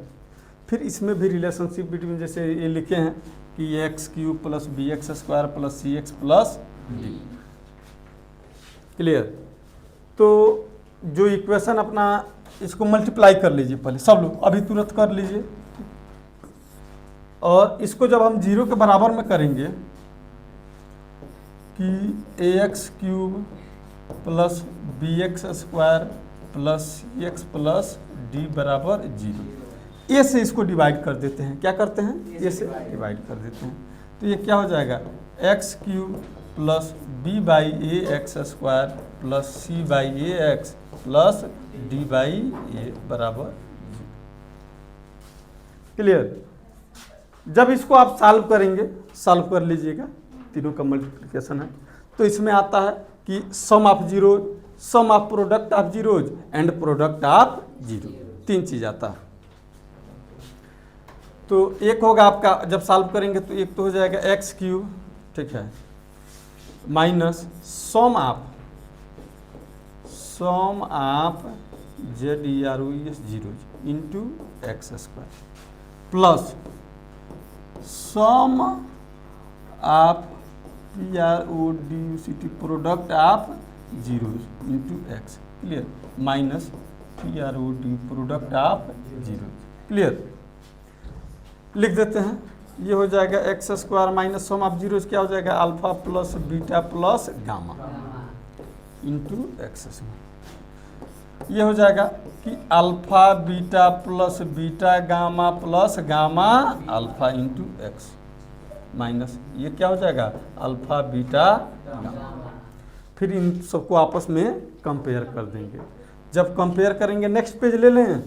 फिर इसमें भी रिलेशनशिप बिटवीन जैसे ये लिखे हैं कि X cube plus B X square plus C X plus D. Clear. तो जो इक्वेशन अपना, इसको मल्टीप्लाई कर लीजिए पहले सब लोग, अभी तुरंत कर लीजिए। और इसको जब हम 0 के बराबर में करेंगे कि A X cube plus B X square plus C X plus D बराबर 0, ए से इसको डिवाइड कर देते हैं। क्या करते हैं? ए से डिवाइड कर देते हैं। तो ये क्या हो जाएगा? X cube plus B by A X square plus C by A X plus D by A बराबर 0। क्लियर। जब इसको आप सॉल्व करेंगे, सॉल्व कर लीजिएगा, तीनों का मल्टीप्लिकेशन है, तो इसमें आता है कि sum of zeros, sum of product of zeros and product of zero, 3 चीज आता है। तो एक होगा आपका, जब सॉल्व करेंगे तो एक तो हो जाएगा एक्स क्यूब, ठीक है, minus sum of Z E R O S zeros into X square plus sum of P R O D U C T product of zeros into X. Clear. Minus P R O D product of zeros. Clear. लिख देते हैं, ये हो जाएगा X square minus sum of zeros, क्या हो जाएगा? Alpha plus beta plus gamma into X square. ये हो जाएगा कि alpha beta plus beta gamma plus gamma alpha into x minus, ये क्या हो जाएगा? Alpha beta gamma. फिर इन सबको आपस में कंपेयर कर देंगे। जब कंपेयर करेंगे, नेक्स्ट पेज ले लें।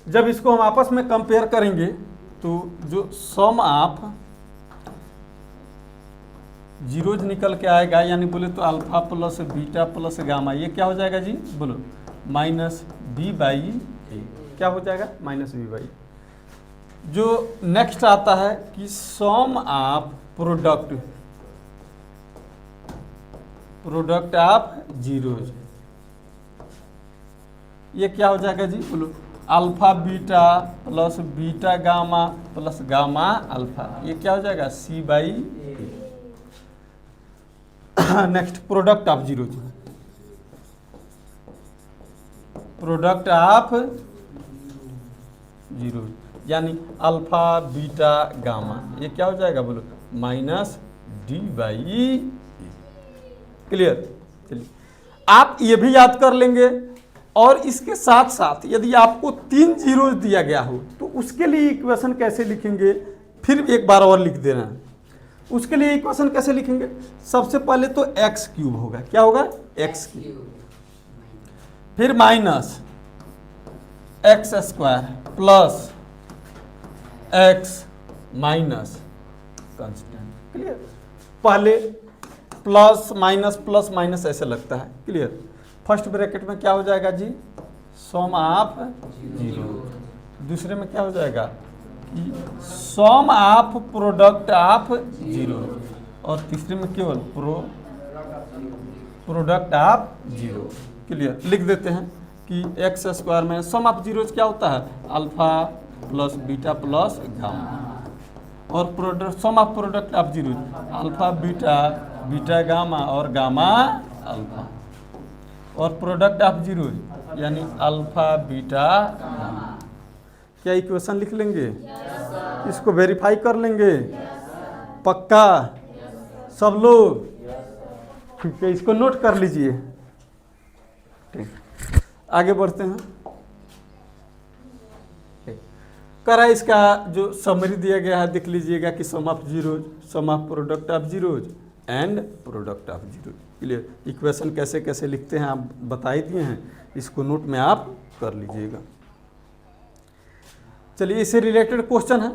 जब इसको हम आपस में कंपेयर करेंगे तो जो सम ऑफ जीरोज निकल के आएगा, यानी बोले तो alpha plus beta plus gamma, ये क्या हो जाएगा जी? बोलो, माइनस बी बाई ए। क्या हो जाएगा? Minus B by. जो नेक्स्ट आता है कि sum of product of zeros, ये क्या हो जाएगा जी? बोलो, alpha beta plus beta gamma plus gamma alpha, ये क्या हो जाएगा? C by A. Next product of zero, product of zero यानी अल्फा बीटा गामा, ये क्या हो जाएगा? बोलो, minus D by A. Clear. चलिए, आप ये भी याद कर लेंगे। और इसके साथ साथ यदि आपको 3 जीरो दिया गया हो तो उसके लिए इक्वेशन कैसे लिखेंगे, फिर एक बार और लिख देना। उसके लिए इक्वेशन कैसे लिखेंगे? सबसे पहले तो एक्स क्यूब होगा। क्या होगा? एक्स क्यूब, फिर minus x square plus x minus constant. Clear. पहले प्लस माइनस ऐसे लगता है। क्लियर। फर्स्ट ब्रैकेट में क्या हो जाएगा जी? सम ऑफ जीरो। दूसरे में क्या हो जाएगा कि sum of product of zero, और तीसरे में केवल प्रोडक्ट ऑफ जीरो। क्लियर। लिख देते हैं कि एक्स स्क्वायर में सम ऑफ जीरोज क्या होता है? Alpha plus beta plus gamma, और sum of product of zero alpha beta beta gamma और गामा अल्फा, और प्रोडक्ट ऑफ जीरो यानी अल्फा बीटा गामा। क्या इक्वेशन लिख लेंगे? इसको वेरीफाई कर लेंगे? पक्का? सब लोग? ठीक है, इसको नोट कर लीजिए। ठीक, आगे बढ़ते हैं। करा इसका जो समरी दिया गया है देख लीजिएगा कि sum of zeros, sum of product of zeros and product of zeros. Clear. Equation कैसे कैसे लिखते हैं आप बता ही दिए हैं, इसको नोट में आप कर लीजिएगा। चलिए, इससे रिलेटेड क्वेश्चन है।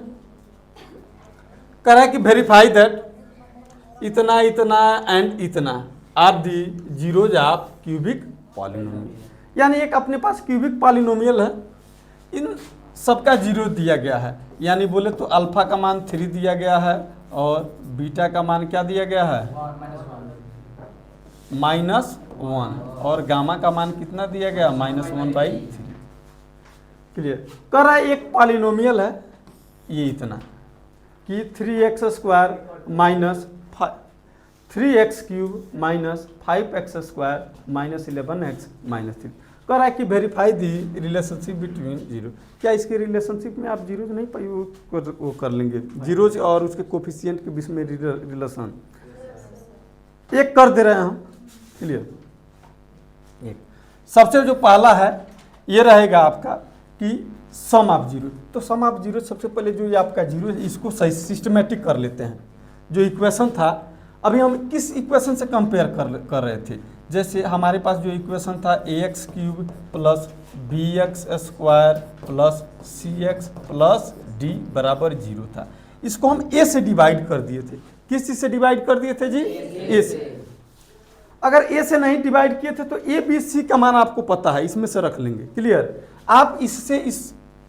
करा कि वेरीफाई दैट इतना इतना एंड इतना are the zeros of cubic polynomial, यानी एक अपने पास क्यूबिक पॉलिनोमियल है इन सबका जीरो दिया गया है, यानी बोले तो अल्फा का मान 3 दिया गया है और बीटा का मान क्या दिया गया है -1 और गामा का मान कितना दिया गया -1/3। क्लियर। कर रहा है एक पॉलिनोमियल है ये इतना कि 3x² minus 3x³ minus 5x² minus 11x minus 3। कह रहा है कि वेरीफाई दी रिलेशनशिप बिटवीन जीरो। क्या इसके रिलेशनशिप में आप जीरोज नहीं पाई वो कर लेंगे, जीरोज और उसके कोफिशिएंट के बीच में रिलेशन एक कर दे रहे हैं हम। क्लियर। एक सबसे जो पहला है ये रहेगा आपका कि सम ऑफ जीरो। तो सम ऑफ जीरो सबसे पहले जो ये आपका जीरो है इसको सही सिस्टमेटिक कर लेते हैं। जो इक्वेशन था अभी हम किस इक्वेशन से कंपेयर कर रहे थे, जैसे हमारे पास जो इक्वेशन था ax³ plus bx² plus cx plus d बराबर 0 था। इसको हम a से डिवाइड कर दिए थे। किस चीज़ से डिवाइड कर दिए थे जी? a से। अगर a से नहीं डिवाइड किए थे तो a b c का मान आपको पता है, इसमें से रख लेंगे। क्लियर। आप इससे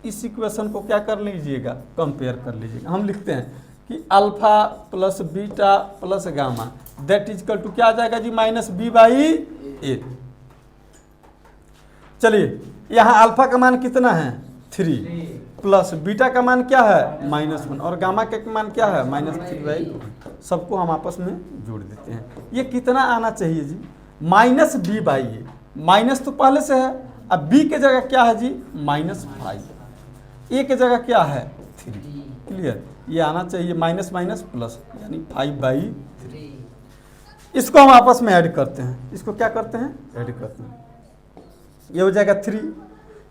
इस इक्वेशन को क्या कर लीजिएगा, कंपेयर कर लीजिएगा। हम लिखते हैं कि alpha plus beta plus gamma that is equal to क्या आ जाएगा जी -b/a। चलिए यहाँ अल्फा का मान कितना है 3 प्लस बीटा का मान क्या है -1 और गामा का मान क्या है -3/। सबको हम आपस में जोड़ देते हैं। ये कितना आना चाहिए जी -b/a। माइनस तो पहले से है, अब b के जगह क्या है जी -5, a के जगह क्या है 3। क्लियर। ये आना चाहिए माइनस माइनस प्लस यानी 5/3। इसको हम आपस में ऐड करते हैं। इसको क्या करते हैं ऐड करते हैं। ये हो जाएगा 3,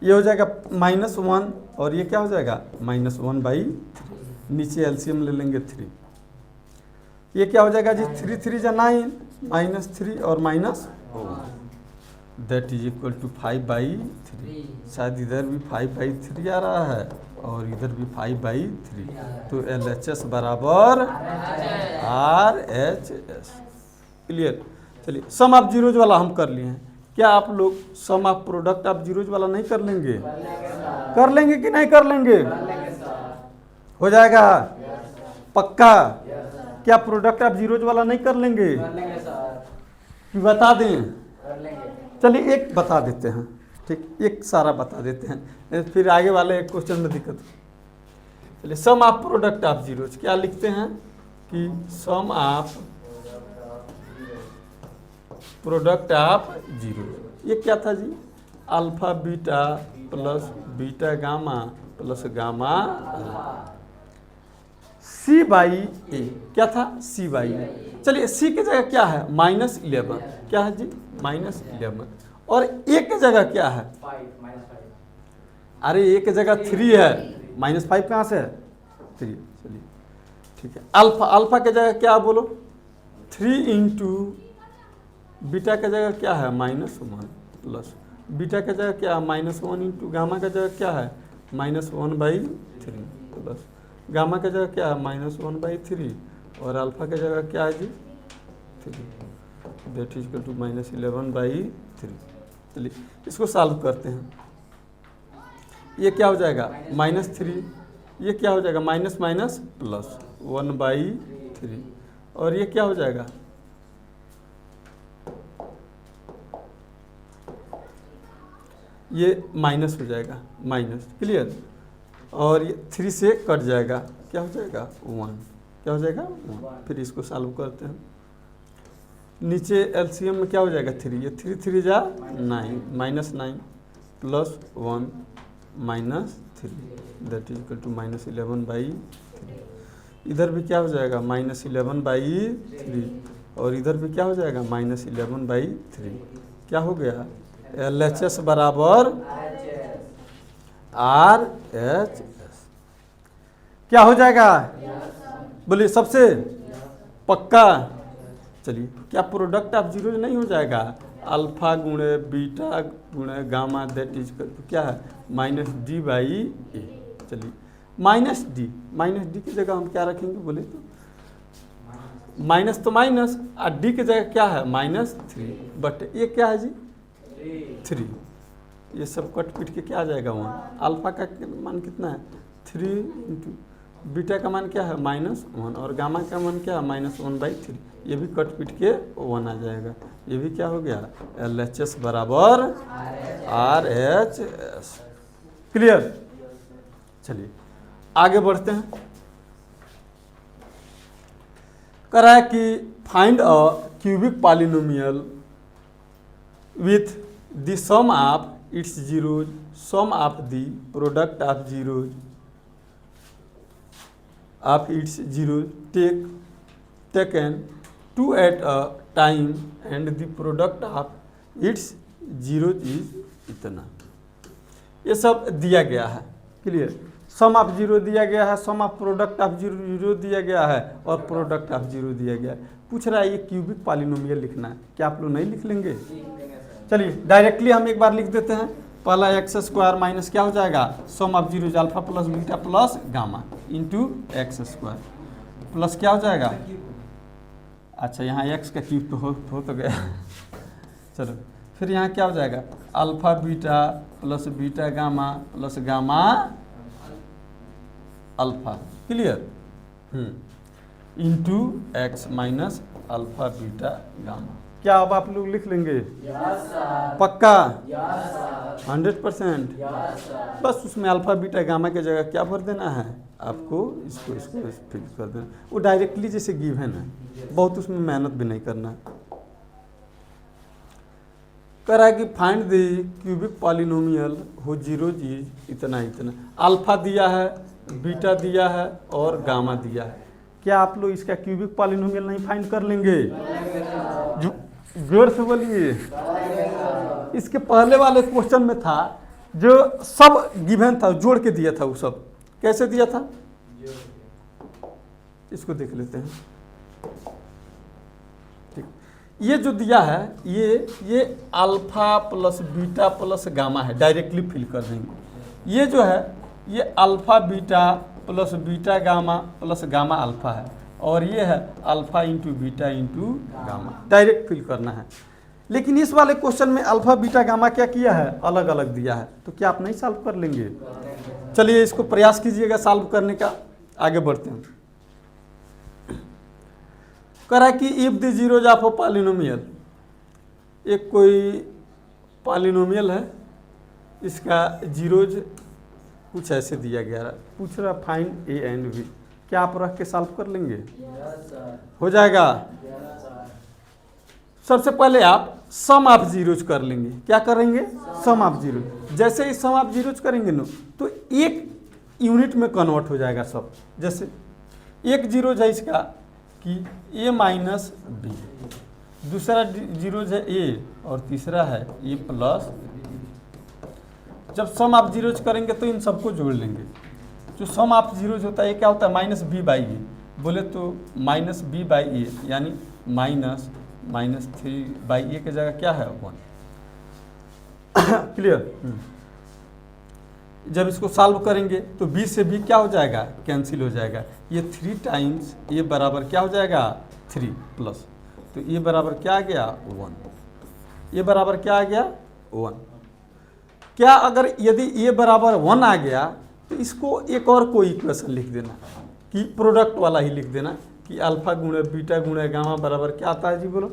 ये हो जाएगा -1 और ये क्या हो जाएगा -1/3। नीचे एलसीएम ले लेंगे 3। ये क्या हो जाएगा जी 3 3 जा 9 -3 और -1 दैट इज इक्वल टू 5/3। शायद इधर भी 5/3 आ रहा है और इधर भी 5/3। तो LHS बराबर RHS। क्लियर। चलिए सम ऑफ जीरोज वाला हम कर लिए हैं। क्या आप लोग सम ऑफ प्रोडक्ट ऑफ जीरोज वाला नहीं कर लेंगे? कर लेंगे कि नहीं कर लेंगे? हो जाएगा पक्का। क्या प्रोडक्ट ऑफ जीरोज वाला नहीं कर लेंगे? कि बता दें? चलिए एक बता देते हैं। ठीक, एक सारा बता देते हैं, फिर आगे वाले एक क्वेश्चन में दिक्कत। चलिए sum of product of zeros क्या लिखते हैं कि sum of product of zero. ये क्या था जी alpha beta plus beta gamma plus gamma c/a। क्या था c/a। चलिए c की जगह क्या है -11। क्या है जी -11 और a की जगह क्या है 5। अरे a की जगह 3 है, -5 कहाँ से है 3। चलिए ठीक है। अल्फा की जगह क्या बोलो 3 इंटू बीटा की जगह क्या है -1 प्लस बीटा की जगह क्या है -1 इंटू गामा की जगह क्या है -1/3 प्लस गामा की जगह क्या है -1/3 और अल्फा की जगह क्या है जी 3 दैट इज इक्वल टू -11/3। चलिए इसको सॉल्व करते हैं। ये क्या हो जाएगा -3, ये क्या हो जाएगा माइनस माइनस प्लस 1/3 और ये क्या हो जाएगा ये माइनस हो जाएगा माइनस। क्लियर। और ये 3 से कट जाएगा, क्या हो जाएगा 1। क्या हो जाएगा 1। फिर इसको सॉल्व करते हैं। नीचे एलसीएम में क्या हो जाएगा 3, ये 3 3 जा 9 -9 plus 1 -3 that is equal to -11/3। इधर भी क्या हो जाएगा -11/3 और इधर भी क्या हो जाएगा -11/3। क्या हो गया LHS बराबर RHS। क्या हो जाएगा बोलिए सबसे पक्का। चलिए क्या प्रोडक्ट ऑफ जीरो नहीं हो जाएगा अल्फा गुणे बीटा गुणे गामा दैट इज क्या है -d/a। चलिए -d की जगह हम क्या रखेंगे बोले तो माइनस तो माइनस और d की जगह क्या है -3 बट ये क्या है जी 3। ये सब कट पीट के क्या आ जाएगा 1। अल्फा का मान कितना है 3 इंटू बीटा का मान क्या है -1 और गामा का मान क्या है -1/3। ये भी कट पीट के 1 आ जाएगा। ये भी क्या हो गया LHS बराबर RHS। क्लियर। चलिए आगे बढ़ते हैं। कह रहा है कि find a cubic polynomial with the sum of its zeros, sum of the product of zeros of its zeros taken 2 at a time and the product of its zeros is इतना। ये सब दिया गया है। क्लियर। सम ऑफ जीरो दिया गया है, sum of product of zero दिया गया है और प्रोडक्ट ऑफ जीरो दिया गया है। पूछ रहा है ये क्यूबिक पॉलिनोमियल लिखना है। क्या आप लोग नहीं लिख लेंगे? चलिए डायरेक्टली हम एक बार लिख देते हैं। पहला x² माइनस क्या हो जाएगा sum of zero alpha plus beta plus gamma into x² plus क्या हो जाएगा, अच्छा यहाँ x का क्यूब तो हो तो गया चलो फिर यहाँ क्या हो जाएगा alpha beta plus beta gamma plus gamma alpha. Clear. Into x minus alpha beta gamma. क्या अब आप लोग लिख लेंगे? पक्का? 100%? बस उसमें अल्फा बीटा गामा की जगह क्या भर देना है आपको, इसको फिक्स कर देना। वो डायरेक्टली जैसे गिवन है, बहुत उसमें मेहनत भी नहीं करना। कह रहा है कि फाइंड द क्यूबिक पॉलिनोमियल हो जीरो इज इतना इतना। अल्फा दिया है, बीटा दिया है और गामा दिया है। क्या आप लोग इसका क्यूबिक पॉलिनोमियल नहीं फाइंड कर लेंगे? जोर से बोलिए। इसके पहले वाले क्वेश्चन में था जो सब गिवन था, जोड़ के दिया था। वो सब कैसे दिया था इसको देख लेते हैं। ठीक, ये जो दिया है ये alpha plus beta plus gamma है, डायरेक्टली फिल कर देंगे। ये जो है ये alpha beta plus beta gamma plus gamma alpha है और ये है alpha into beta into gamma, direct fill करना है। लेकिन इस वाले क्वेश्चन में अल्फा बीटा गामा क्या किया है, अलग अलग दिया है। तो क्या आप नहीं सॉल्व कर लेंगे? चलिए इसको प्रयास कीजिएगा सॉल्व करने का। आगे बढ़ते हैं। कह रहा है कि if the zeros of a polynomial, एक कोई पॉलिनोमियल है, इसका जीरोज कुछ ऐसे दिया गया है। पूछ रहा फाइंड ए एंड बी। क्या आप रख के सॉल्व कर लेंगे? हो जाएगा। सबसे पहले आप सम ऑफ जीरोज कर लेंगे। क्या करेंगे? सम ऑफ जीरो। जैसे ही सम ऑफ जीरोज करेंगे ना तो एक यूनिट में कन्वर्ट हो जाएगा सब। जैसे एक जीरोज है इसका कि a माइनस बी, दूसरा जीरोज है a और तीसरा है a प्लस। जब सम ऑफ जीरोज करेंगे तो इन सबको जोड़ लेंगे। जो सम ऑफ जीरोज होता है ये क्या होता है -b/a। बोले तो -b/a यानी -3/a की जगह क्या है 1। क्लियर। जब इसको सॉल्व करेंगे तो b से b क्या हो जाएगा, कैंसिल हो जाएगा। ये 3 टाइम्स a बराबर क्या हो जाएगा 3 प्लस, तो a बराबर क्या आ गया 1। a बराबर क्या आ गया 1। क्या अगर यदि a बराबर 1 आ गया तो इसको एक और कोई इक्वेशन लिख देना कि प्रोडक्ट वाला ही लिख देना कि अल्फा गुणे बीटा गुणे गामा बराबर क्या आता है जी बोलो,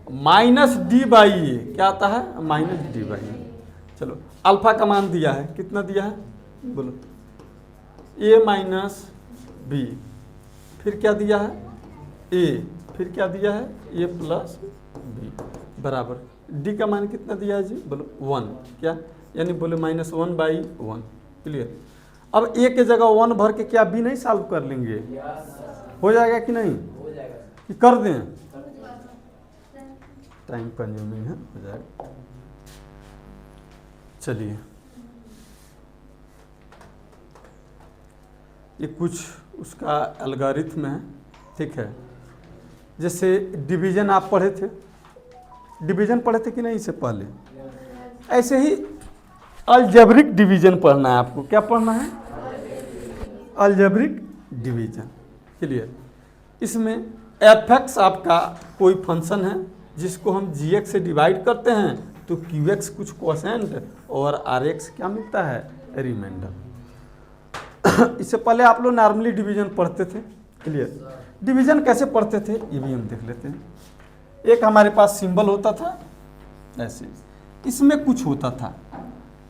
-d/a। क्या आता है -d/a। चलो अल्फा का मान दिया है, कितना दिया है बोलो, a माइनस बी, फिर क्या दिया है a, फिर क्या दिया है a प्लस बी बराबर d का मान कितना दिया है जी बोलो 1। क्या यानी बोले -1/1। क्लियर। अब a के जगह 1 भर के क्या b नहीं सॉल्व कर लेंगे? हो जाएगा कि नहीं? कि कर दें? टाइम कंज्यूमिंग है, हो जाएगा। चलिए ये कुछ उसका एल्गोरिथम है। ठीक है, जैसे डिवीजन आप पढ़े थे, डिवीजन पढ़े थे कि नहीं इससे पहले? ऐसे ही अलजेब्रिक डिवीजन पढ़ना है आपको। क्या पढ़ना है? Algebraic division. क्लियर। इसमें एफ एक्स आपका कोई फंक्शन है जिसको हम जी एक्स से डिवाइड करते हैं तो क्यू एक्स कुछ क्वोशेंट और आर एक्स क्या मिलता है, रिमाइंडर। इससे पहले आप लोग नॉर्मली डिवीजन पढ़ते थे, क्लियर। डिवीजन कैसे पढ़ते थे ये भी हम देख लेते हैं। एक हमारे पास सिंबल होता था ऐसे, इसमें कुछ होता था,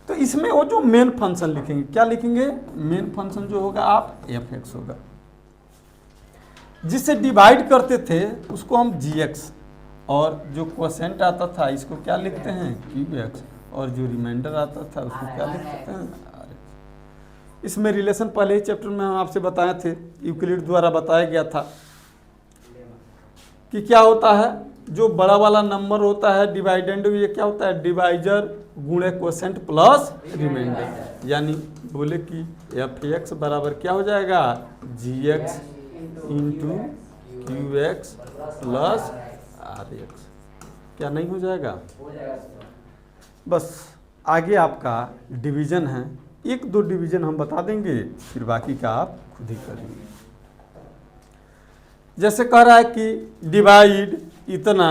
तो इसमें वो जो मेन फंक्शन लिखेंगे, क्या लिखेंगे, मेन फंक्शन जो होगा आप एफ एक्स होगा। जिससे डिवाइड करते थे उसको हम जी एक्स, और जो क्वोशेंट आता था इसको क्या लिखते हैं, क्यू एक्स, और जो रिमाइंडर आता था उसको क्या लिखते हैं, आर एक्स। इसमें रिलेशन पहले ही चैप्टर में हम आपसे बताए थे, यूक्लिड द्वारा बताया गया था कि क्या होता है, जो बड़ा वाला नंबर होता है डिवाइडेंड, ये क्या होता है, डिवाइजर गुणे क्वोशेंट प्लस रिमाइंडर। यानी बोले कि एफ एक्स बराबर क्या हो जाएगा, G X into Q X plus R X. क्या नहीं हो जाएगा, बस आगे आपका डिवीजन है, एक दो डिवीजन हम बता देंगे, फिर बाकी का आप खुद ही करेंगे। जैसे कह रहा है कि डिवाइड इतना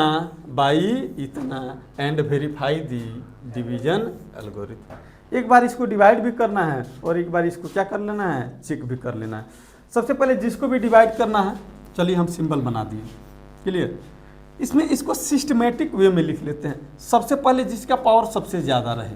बाई इतना and verify the division algorithm. एक बार इसको डिवाइड भी करना है और एक बार इसको क्या कर लेना है, चेक भी कर लेना है। सबसे पहले जिसको भी डिवाइड करना है, चलिए हम सिंबल बना दिए, क्लियर। इसमें इसको सिस्टमेटिक वे में लिख लेते हैं। सबसे पहले जिसका पावर सबसे ज़्यादा रहे,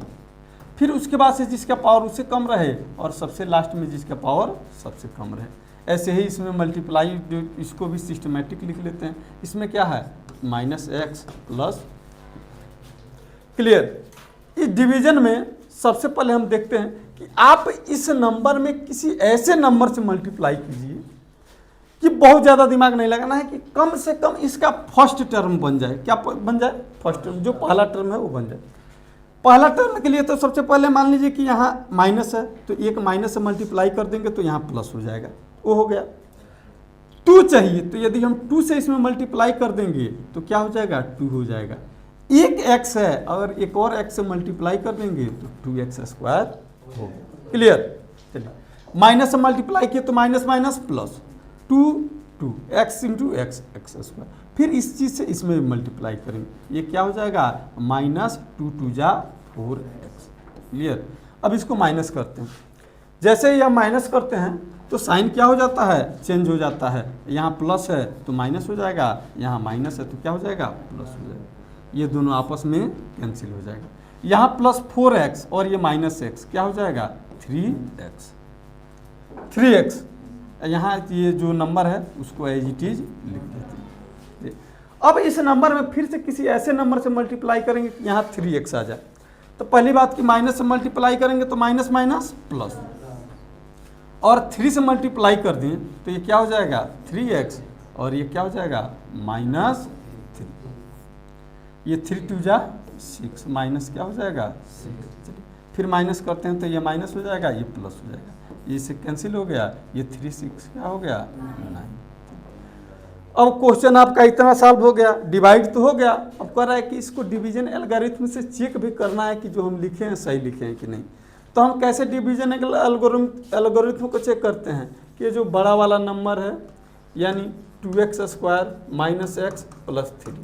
फिर उसके बाद से जिसका पावर उससे कम रहे, और सबसे लास्ट में जिसका पावर सबसे कम रहे। ऐसे ही इसमें मल्टीप्लाई, इसको भी सिस्टमेटिक लिख लेते हैं। इसमें क्या है, माइनस एक्स प्लस, क्लियर। इस डिवीजन में सबसे पहले हम देखते हैं कि आप इस नंबर में किसी ऐसे नंबर से मल्टीप्लाई कीजिए कि बहुत ज़्यादा दिमाग नहीं लगाना है, कि कम से कम इसका फर्स्ट टर्म बन जाए। क्या बन जाए, फर्स्ट टर्म, जो पहला टर्म है वो बन जाए। पहला टर्म के लिए तो सबसे पहले मान लीजिए कि यहाँ माइनस है, तो एक माइनस से मल्टीप्लाई कर देंगे तो यहाँ प्लस हो जाएगा, वो हो गया। 2 चाहिए, तो यदि हम 2 से इसमें मल्टीप्लाई कर देंगे तो क्या हो जाएगा, 2 हो जाएगा। एक एक्स है, अगर एक और एक्स से मल्टीप्लाई कर देंगे तो 2x स्क्वायर हो गया, क्लियर। चलिए माइनस से मल्टीप्लाई किए तो minus minus plus, 2 x into x x square. फिर इस चीज़ से इसमें मल्टीप्लाई करेंगे, ये क्या हो जाएगा, माइनस 2 2 जा 4x, क्लियर। अब इसको माइनस करते हैं। जैसे ही हम माइनस करते हैं तो साइन क्या हो जाता है, चेंज हो जाता है। यहाँ प्लस है तो माइनस हो जाएगा, यहाँ माइनस है तो क्या हो जाएगा, प्लस हो जाएगा। ये दोनों आपस में कैंसिल हो जाएगा। यहाँ प्लस 4x और ये माइनस x, क्या हो जाएगा, 3x। यहाँ ये जो नंबर है उसको एज इट इज लिख देते हैं। अब इस नंबर में फिर से किसी ऐसे नंबर से मल्टीप्लाई करेंगे कि यहाँ 3x आ जाए। तो पहली बात कि माइनस से मल्टीप्लाई करेंगे तो माइनस माइनस प्लस, और 3 से मल्टीप्लाई कर दें तो ये क्या हो जाएगा, 3x, और ये क्या हो जाएगा, माइनस 3। ये 3 2 जा 6, माइनस क्या हो जाएगा, 6। चलिए फिर माइनस करते हैं तो ये माइनस हो जाएगा, ये प्लस हो जाएगा, ये से कैंसिल हो गया, ये 3 6 क्या हो गया, 9। अब क्वेश्चन आपका इतना सॉल्व हो गया, डिवाइड तो हो गया। अब कह रहा है कि इसको डिवीजन एल्गोरिथम से चेक भी करना है कि जो हम लिखे हैं सही लिखे हैं कि नहीं। तो हम कैसे डिवीजन एल्गोरिथम को चेक करते हैं कि जो बड़ा वाला नंबर है यानी 2x square minus x plus 3,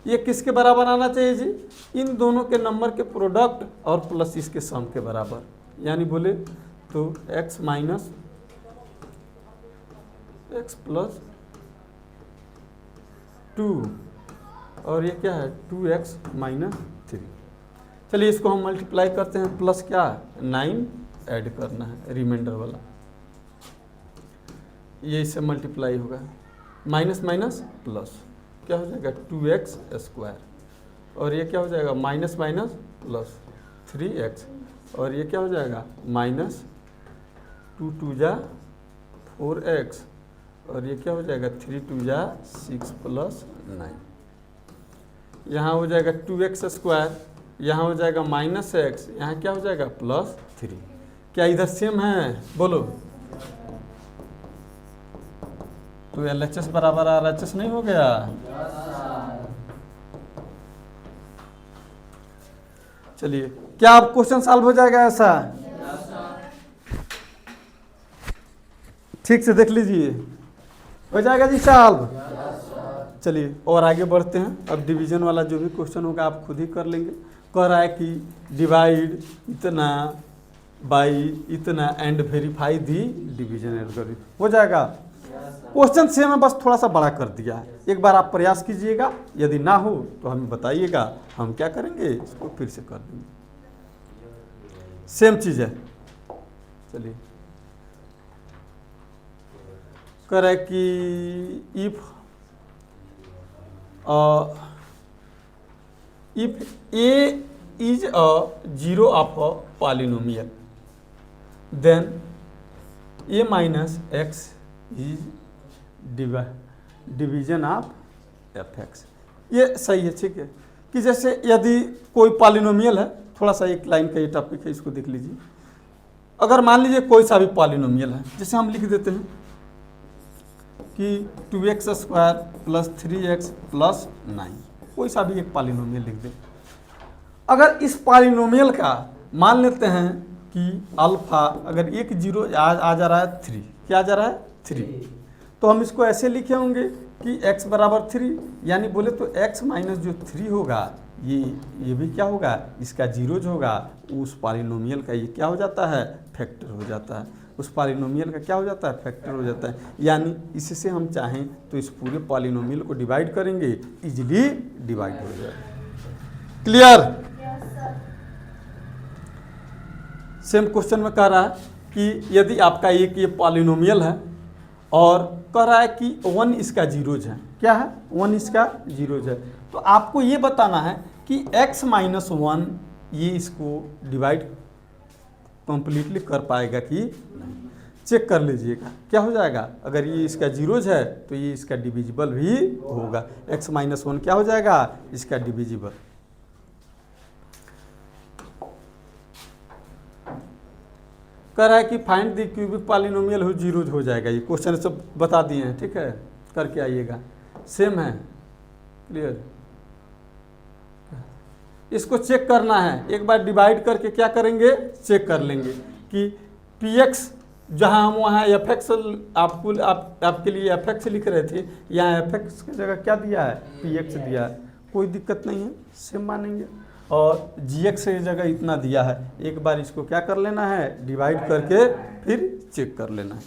ये किसके बराबर आना चाहिए जी, इन दोनों के नंबर के प्रोडक्ट और प्लस इसके सम के बराबर। यानी बोले तो x माइनस एक्स प्लस 2, और ये क्या है, 2x माइनस 3। चलिए इसको हम मल्टीप्लाई करते हैं, प्लस क्या 9 ऐड करना है रिमाइंडर वाला, ये इससे मल्टीप्लाई होगा, माइनस माइनस प्लस क्या हो जाएगा, 2x स्क्वायर, और ये क्या हो जाएगा, माइनस माइनस प्लस 3x, और ये क्या हो जाएगा, माइनस 2 2 जा 4x, और ये क्या हो जाएगा, 3 2 जा 6 प्लस 9। यहाँ हो जाएगा 2x स्क्वायर, यहाँ हो जाएगा माइनस एक्स, यहाँ क्या हो जाएगा, प्लस 3। क्या इधर सेम है, बोलो। तो LHS बराबर RHS नहीं हो गया। चलिए क्या आप क्वेश्चन सॉल्व हो जाएगा ऐसा, ठीक से देख लीजिए, हो जाएगा जी सॉल्व। चलिए और आगे बढ़ते हैं। अब डिवीजन वाला जो भी क्वेश्चन होगा आप खुद ही कर लेंगे। कह रहा है कि डिवाइड इतना बाई इतना and verify the division algorithm. हो जाएगा। क्वेश्चन सेम है, बस थोड़ा सा बड़ा कर दिया है। एक बार आप प्रयास कीजिएगा, यदि ना हो तो हमें बताइएगा, हम क्या करेंगे इसको फिर से कर देंगे। सेम चीज़ है। चलिए, कह रहा है कि if A is a zero of a polynomial then A minus X is division of F X. ये सही है, ठीक है। कि जैसे यदि कोई पॉलिनोमियल है, थोड़ा सा एक लाइन का ये टॉपिक है, इसको देख लीजिए। अगर मान लीजिए कोई सा भी पॉलिनोमियल है, जैसे हम लिख देते हैं कि 2x square plus 3x plus 9, कोई सा भी एक पॉलिनोमियल लिख दें। अगर इस पॉलिनोमियल का मान लेते हैं कि अल्फा, अगर एक जीरो आ जा रहा है 3, क्या आ जा रहा है 3, तो हम इसको ऐसे लिखे होंगे कि x बराबर 3, यानी बोले तो x माइनस जो 3 होगा ये भी क्या होगा, इसका जीरोज होगा। उस पॉलिनोमियल का ये क्या हो जाता है, फैक्टर हो जाता है। उस पॉलिनोमियल का क्या हो जाता है, फैक्टर हो जाता है। यानी इससे हम चाहें तो इस पूरे पॉलिनोमियल को डिवाइड करेंगे, इजीली डिवाइड हो जाएगा। क्लियर। सेम क्वेश्चन में कह रहा है कि यदि आपका एक ये पॉलिनोमियल है और कह रहा है कि 1 इसका जीरोज है, क्या है 1 इसका जीरोज है, तो आपको ये बताना है कि x माइनस 1 ये इसको डिवाइड कंप्लीटली कर पाएगा कि नहीं। चेक कर लीजिएगा क्या हो जाएगा। अगर ये इसका जीरोज है तो ये इसका डिविजिबल भी होगा। x माइनस 1 क्या हो जाएगा, इसका डिविजिबल। कह रहा है कि फाइंड द क्यूबिक पॉलिनोमियल हो जीरोज, हो जाएगा। ये क्वेश्चन सब बता दिए हैं, ठीक है, करके आइएगा। सेम है, क्लियर। इसको चेक करना है, एक बार डिवाइड करके क्या करेंगे, चेक कर लेंगे कि px जहां हम वहाँ fx आपके लिए fx लिख रहे थे, यहाँ fx की जगह क्या दिया है, px दिया है। कोई दिक्कत नहीं है, सेम मानेंगे। और gx की जगह इतना दिया है। एक बार इसको क्या कर लेना है, डिवाइड करके फिर चेक कर लेना है।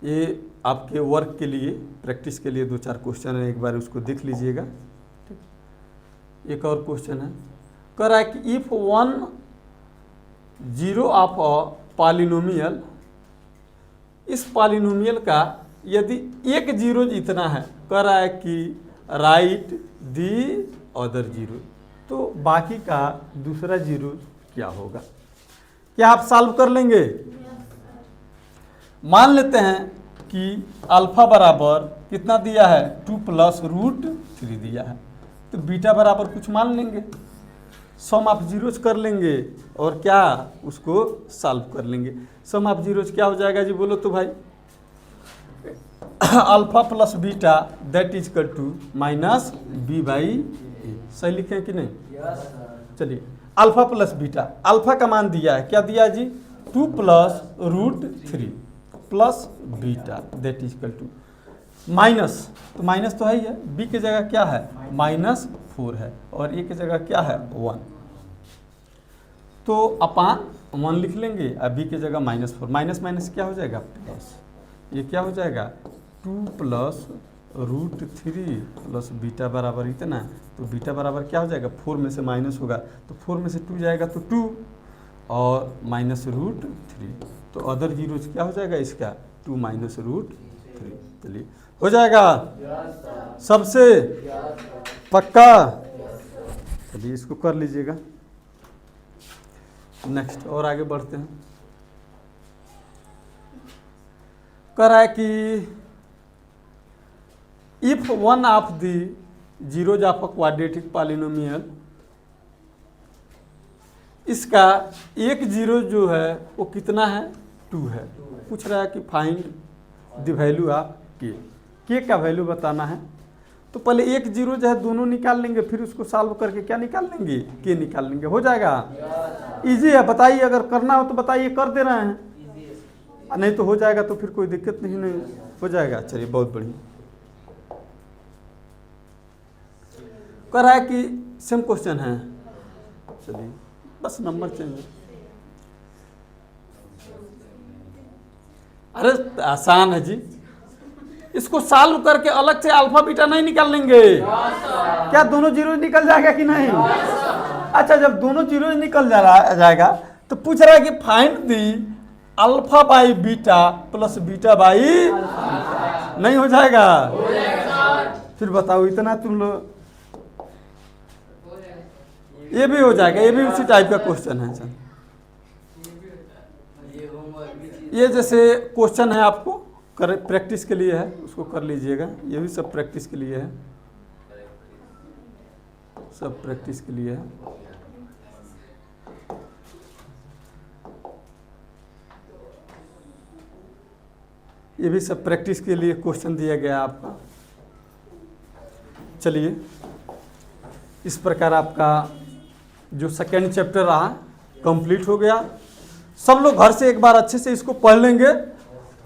ये आपके वर्क के लिए, प्रैक्टिस के लिए 2-4 क्वेश्चन है, एक बार उसको देख लीजिएगा। ठीक। एक और क्वेश्चन है, कह रहा है कि if 1 zero of a polynomial, इस पॉलिनोमियल का यदि एक जीरो इतना है, कह रहा है कि राइट दी अदर जीरो, तो बाकी का दूसरा जीरो क्या होगा। क्या आप सॉल्व कर लेंगे। मान लेते हैं कि अल्फा बराबर कितना दिया है, 2 प्लस रूट 3 दिया है, तो बीटा बराबर कुछ मान लेंगे, सम ऑफ जीरोज कर लेंगे और क्या उसको सॉल्व कर लेंगे। सम ऑफ जीरोज क्या हो जाएगा जी, बोलो तो भाई। Alpha plus beta that is equal to minus B by A. सही लिखे हैं कि नहीं। चलिए, अल्फा प्लस बीटा, अल्फा का मान दिया है, क्या दिया जी, 2 plus root 3 plus beta that is equal to minus, तो माइनस तो है ही है, बी की जगह क्या है, -4 है, और ए की जगह क्या है 1, तो अपान 1 लिख लेंगे। अब बी की जगह -4, माइनस माइनस क्या हो जाएगा, प्लस। ये क्या हो जाएगा, 2 प्लस रूट 3 प्लस बीटा बराबर इतना, तो बीटा बराबर क्या हो जाएगा, 4 में से माइनस होगा तो 4 में से 2 जाएगा तो 2 और माइनस रूट 3, तो अदर जीरोज क्या हो जाएगा इसका, 2 माइनस रूट 3। चलिए, हो जाएगा सबसे पक्का। चलिए, इसको कर लीजिएगा। नेक्स्ट और आगे बढ़ते हैं। कह रहा है कि if 1 of the zeros of a quadratic polynomial, इसका एक जीरो जो है वो कितना है, 2 है। पूछ रहा है कि फाइंड द वैल्यू ऑफ के का वैल्यू बताना है। तो पहले एक जीरो जो है दोनों निकाल लेंगे, फिर उसको सॉल्व करके क्या निकाल लेंगे, के निकाल लेंगे। हो जाएगा, इजी है। बताइए, अगर करना हो तो बताइए, कर दे रहे हैं, नहीं तो हो जाएगा, तो फिर कोई दिक्कत नहीं हो जाएगा। चलिए, बहुत बढ़िया। कह रहा है कि सेम क्वेश्चन है, चलिए बस नंबर चेंज। अरे आसान है जी, इसको सॉल्व करके अलग से अल्फा बीटा नहीं निकाल लेंगे क्या? दोनों जीरो निकल जाएगा कि नहीं? अच्छा, जब दोनों जीरो निकल जाएगा तो पूछ रहा है कि find the alpha by beta plus beta by नहीं हो जाएगा? फिर बताओ, इतना तुम लोग, ये भी हो जाएगा, ये भी उसी टाइप का क्वेश्चन है सर। ये जैसे क्वेश्चन है आपको कर प्रैक्टिस के लिए है, उसको कर लीजिएगा। ये भी सब प्रैक्टिस के लिए है, सब प्रैक्टिस के लिए है। ये भी सब प्रैक्टिस के लिए क्वेश्चन दिया गया आपका। चलिए, इस प्रकार आपका जो सेकेंड चैप्टर रहा कंप्लीट हो गया। सब लोग घर से एक बार अच्छे से इसको पढ़ लेंगे,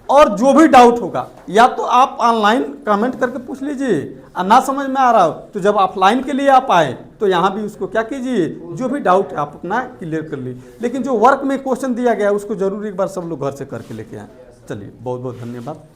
और जो भी डाउट होगा या तो आप ऑनलाइन कमेंट करके पूछ लीजिए, और ना समझ में आ रहा हो तो जब ऑफलाइन के लिए आप आए तो यहाँ भी उसको क्या कीजिए, जो भी डाउट है आप अपना क्लियर कर लीजिए। लेकिन जो वर्क में क्वेश्चन दिया गया है उसको जरूर एक बार सब लोग घर से करके लेके आए। चलिए, बहुत बहुत धन्यवाद।